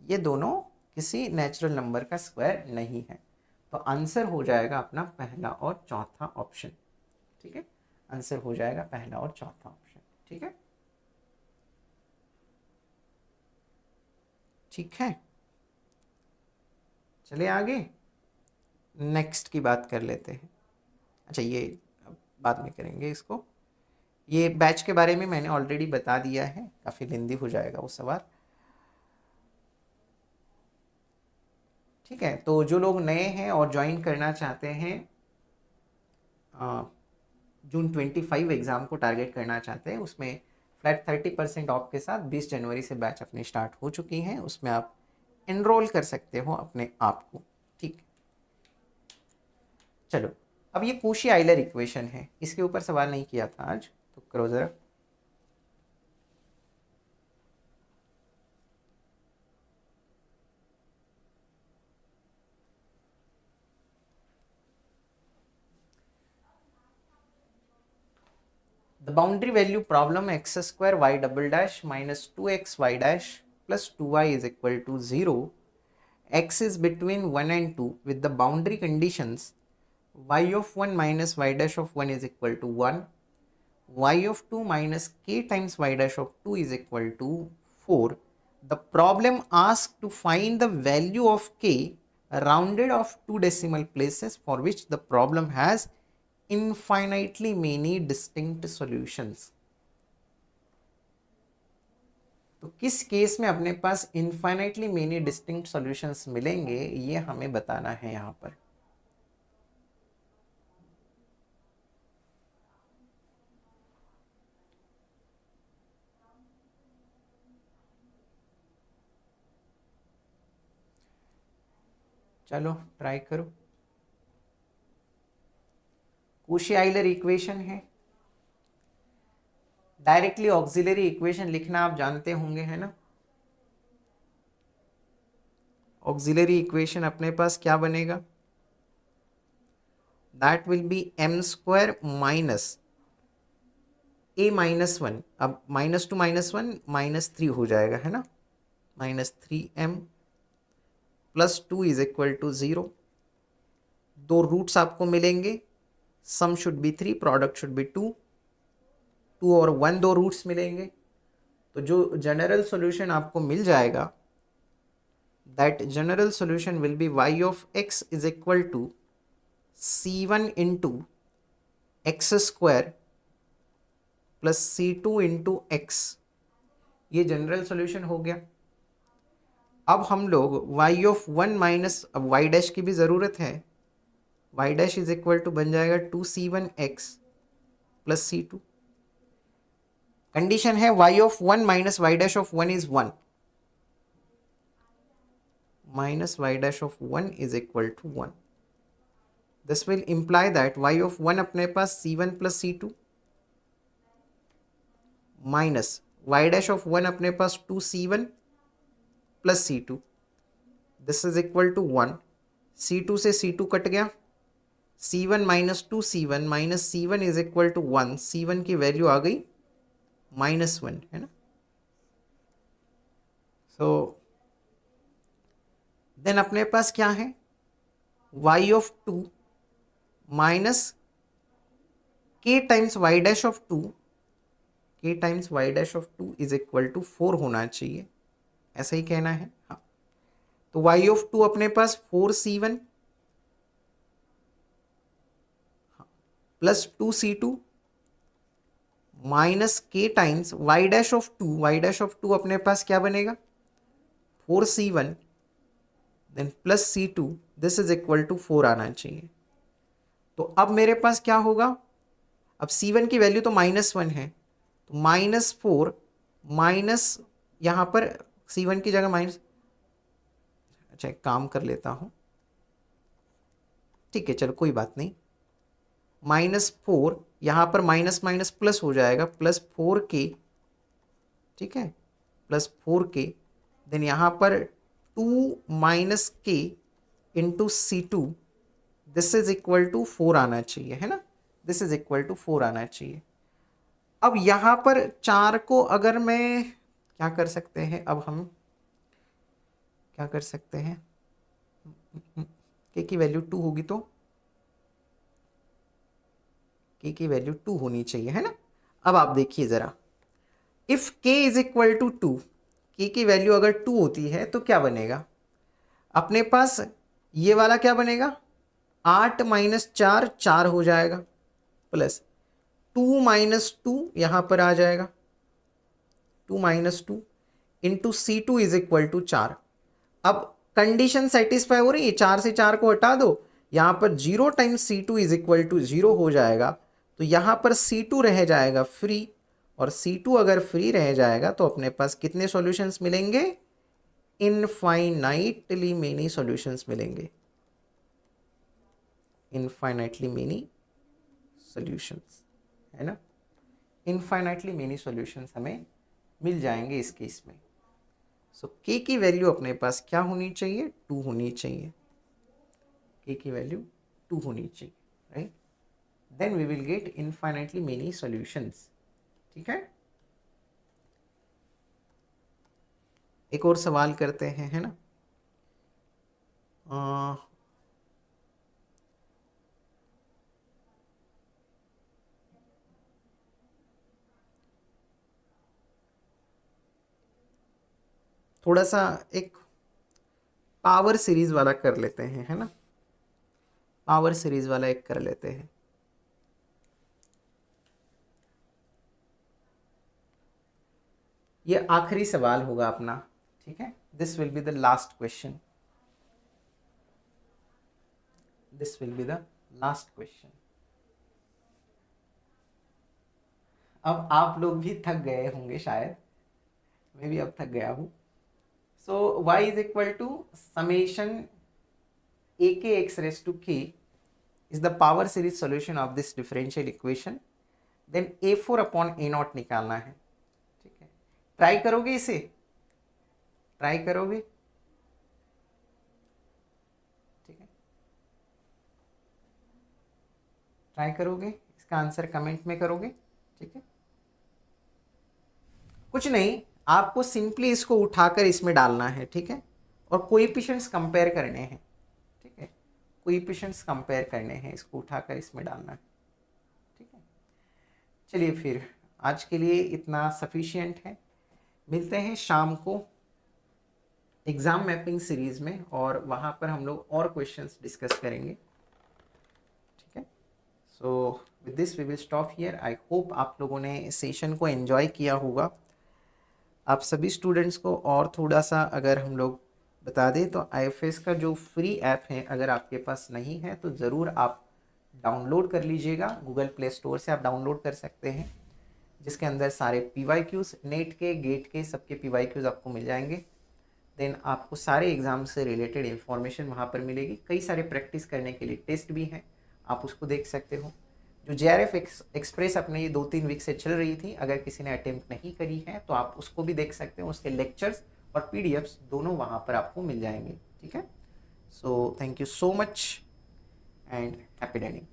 ये दोनों किसी नेचुरल नंबर का स्क्वायर नहीं है, तो आंसर हो जाएगा अपना पहला और चौथा ऑप्शन, ठीक है, आंसर हो जाएगा पहला और चौथा ऑप्शन, ठीक है, ठीक है। चलिए आगे नेक्स्ट की बात कर लेते हैं। अच्छा, ये बाद में करेंगे इसको, ये बैच के बारे में मैंने ऑलरेडी बता दिया है, काफ़ी लेंदी हो जाएगा वो सवाल, ठीक है, तो जो लोग नए हैं और ज्वाइन करना चाहते हैं, जून 25 एग्ज़ाम को टारगेट करना चाहते हैं, उसमें फ्लैट 30% ऑफ के साथ 20 जनवरी से बैच अपनी स्टार्ट हो चुकी हैं, उसमें आप एनरोल कर सकते हो अपने आप को। ठीक, चलो अब ये कोशी आइलर इक्वेशन है, इसके ऊपर सवाल नहीं किया था आज, तो करो ज़रा। The boundary value problem x square y double dash minus 2x y dash plus 2y is equal to 0. X is between 1 and 2 with the boundary conditions y of 1 minus y dash of 1 is equal to 1, y of 2 minus k times y dash of 2 is equal to 4. The problem asks to find the value of k rounded off 2 decimal places for which the problem has infinitely many distinct solutions. तो किस केस में अपने पास इनफाइनाइटली मेनी डिस्टिंक्ट सॉल्यूशंस मिलेंगे, ये हमें बताना है यहां पर। चलो ट्राई करो। कोशी आइलर इक्वेशन है, डायरेक्टली ऑक्सिलरी इक्वेशन लिखना आप जानते होंगे, है ना। ऑक्सिलरी इक्वेशन अपने पास क्या बनेगा, that will be m square minus a minus 1, अब -2 -1 -3 हो जाएगा, है ना, -3m plus 2 is equal to 0। दो रूट्स आपको मिलेंगे, sum should be 3, product should be 2, 2 और 1 दो रूट्स मिलेंगे, तो जो जनरल सॉल्यूशन आपको मिल जाएगा, that general solution will be y of x is equal to c1 into x square plus c2 into x. ये जनरल सॉल्यूशन हो गया। अब हम लोग y ऑफ 1 माइनस, अब y डैश की भी ज़रूरत है, y dash is equal to बन जाएगा 2c1x प्लस c2। कंडीशन है y of 1 minus y dash of 1 is 1 minus y dash of 1 is equal to 1। This will imply that y of 1 अपने पास c1 plus c2 minus y dash of 1 अपने पास 2c1 plus c2, this is equal to 1। c2 से c2 कट गया, c1 minus 2c1 minus c1 is equal to 1, c1 की वैल्यू आ गई -1, है ना। सो देन अपने पास क्या है, y of 2 minus k times y dash of 2, k times y dash of 2 is equal to 4 होना चाहिए, ऐसा ही कहना है। हाँ, तो y ऑफ 2 अपने पास 4c1 plus 2c2 minus k times y dash of 2, y dash of 2 अपने पास क्या बनेगा 4c1 then plus c2, this is equal to 4 आना चाहिए। तो अब मेरे पास क्या होगा, अब c1 की वैल्यू तो -1 है, तो -4 माइनस यहाँ पर c1 की जगह माइनस, अच्छा एक काम कर लेता हूँ, ठीक है चलो कोई बात नहीं, -4 यहाँ पर माइनस माइनस प्लस हो जाएगा, प्लस 4k, ठीक है, प्लस 4k, देन यहाँ पर 2 minus k into c2, this is equal to 4 आना चाहिए, है ना, दिस इज इक्वल टू 4 आना चाहिए। अब यहाँ पर 4 को अगर मैं क्या कर सकते हैं, अब हम क्या कर सकते हैं, k की वैल्यू 2 होगी तो k की वैल्यू 2 होनी चाहिए, है ना। अब आप देखिए जरा, if k is equal to 2, k की वैल्यू अगर 2 होती है तो क्या बनेगा, अपने पास ये वाला क्या बनेगा, 8 माइनस 4 4 हो जाएगा, प्लस 2 माइनस 2 यहाँ पर आ जाएगा, 2 minus 2 into c2 is equal to 4। अब कंडीशन सेटिस्फाई हो रही है, 4 से 4 को हटा दो, यहाँ पर 0 times C2 is equal to 0 हो जाएगा, तो यहाँ पर C2 रह जाएगा फ्री, और C2 अगर फ्री रह जाएगा तो अपने पास कितने सॉल्यूशंस मिलेंगे, इनफाइनाइटली मेनी सॉल्यूशंस मिलेंगे, इनफाइनाइटली मेनी सॉल्यूशंस, है ना, इनफाइनाइटली मेनी सॉल्यूशंस हमें मिल जाएंगे इस केस में। सो के की वैल्यू अपने पास क्या होनी चाहिए, 2 होनी चाहिए, के की वैल्यू 2 होनी चाहिए, right, then we will get infinitely many solutions. ठीक है, एक और सवाल करते हैं, है ना, थोड़ा सा एक पावर सीरीज वाला कर लेते हैं, है ना, पावर सीरीज वाला एक कर लेते हैं। ये आखिरी सवाल होगा अपना, ठीक है, this will be the last question, this will be the last question. अब आप लोग भी थक गए होंगे शायद, मैं भी अब थक गया हूं। So y is equal to summation a k x raised to k is the power series solution of this differential equation, then a4 upon a0 निकालना है। ठीक है, ट्राई करोगे, इसे ट्राई करोगे, ठीक है, ट्राई करोगे, इसका आंसर कमेंट में करोगे, ठीक है, कुछ नहीं, आपको सिंपली इसको उठाकर इसमें डालना है, ठीक है, और कोएफिशिएंट्स कंपेयर करने हैं, ठीक है, कोएफिशिएंट्स कंपेयर करने हैं, इसको उठाकर इसमें डालना है, ठीक है। चलिए फिर आज के लिए इतना सफिशिएंट है, मिलते हैं शाम को एग्जाम मैपिंग सीरीज में, और वहाँ पर हम लोग और क्वेश्चंस डिस्कस करेंगे, ठीक है। So with this we will stop here. I hope आप लोगों ने सेशन को एंजॉय किया होगा। आप सभी स्टूडेंट्स को और थोड़ा सा अगर हम लोग बता दें तो IFS का जो फ्री ऐप है, अगर आपके पास नहीं है तो ज़रूर आप डाउनलोड कर लीजिएगा, गूगल प्ले स्टोर से आप डाउनलोड कर सकते हैं, जिसके अंदर सारे PYQs, नेट के, गेट के, सबके PYQs आपको मिल जाएंगे। देन आपको सारे एग्ज़ाम से रिलेटेड इन्फॉर्मेशन वहाँ पर मिलेगी, कई सारे प्रैक्टिस करने के लिए टेस्ट भी हैं, आप उसको देख सकते हो। जो JRF एक्सप्रेस अपने ये 2-3 वीक से चल रही थी, अगर किसी ने अटेम्प्ट नहीं करी है तो आप उसको भी देख सकते हो, उसके लेक्चर्स और PDFs दोनों वहाँ पर आपको मिल जाएंगे, ठीक है। So thank you so much and happy learning.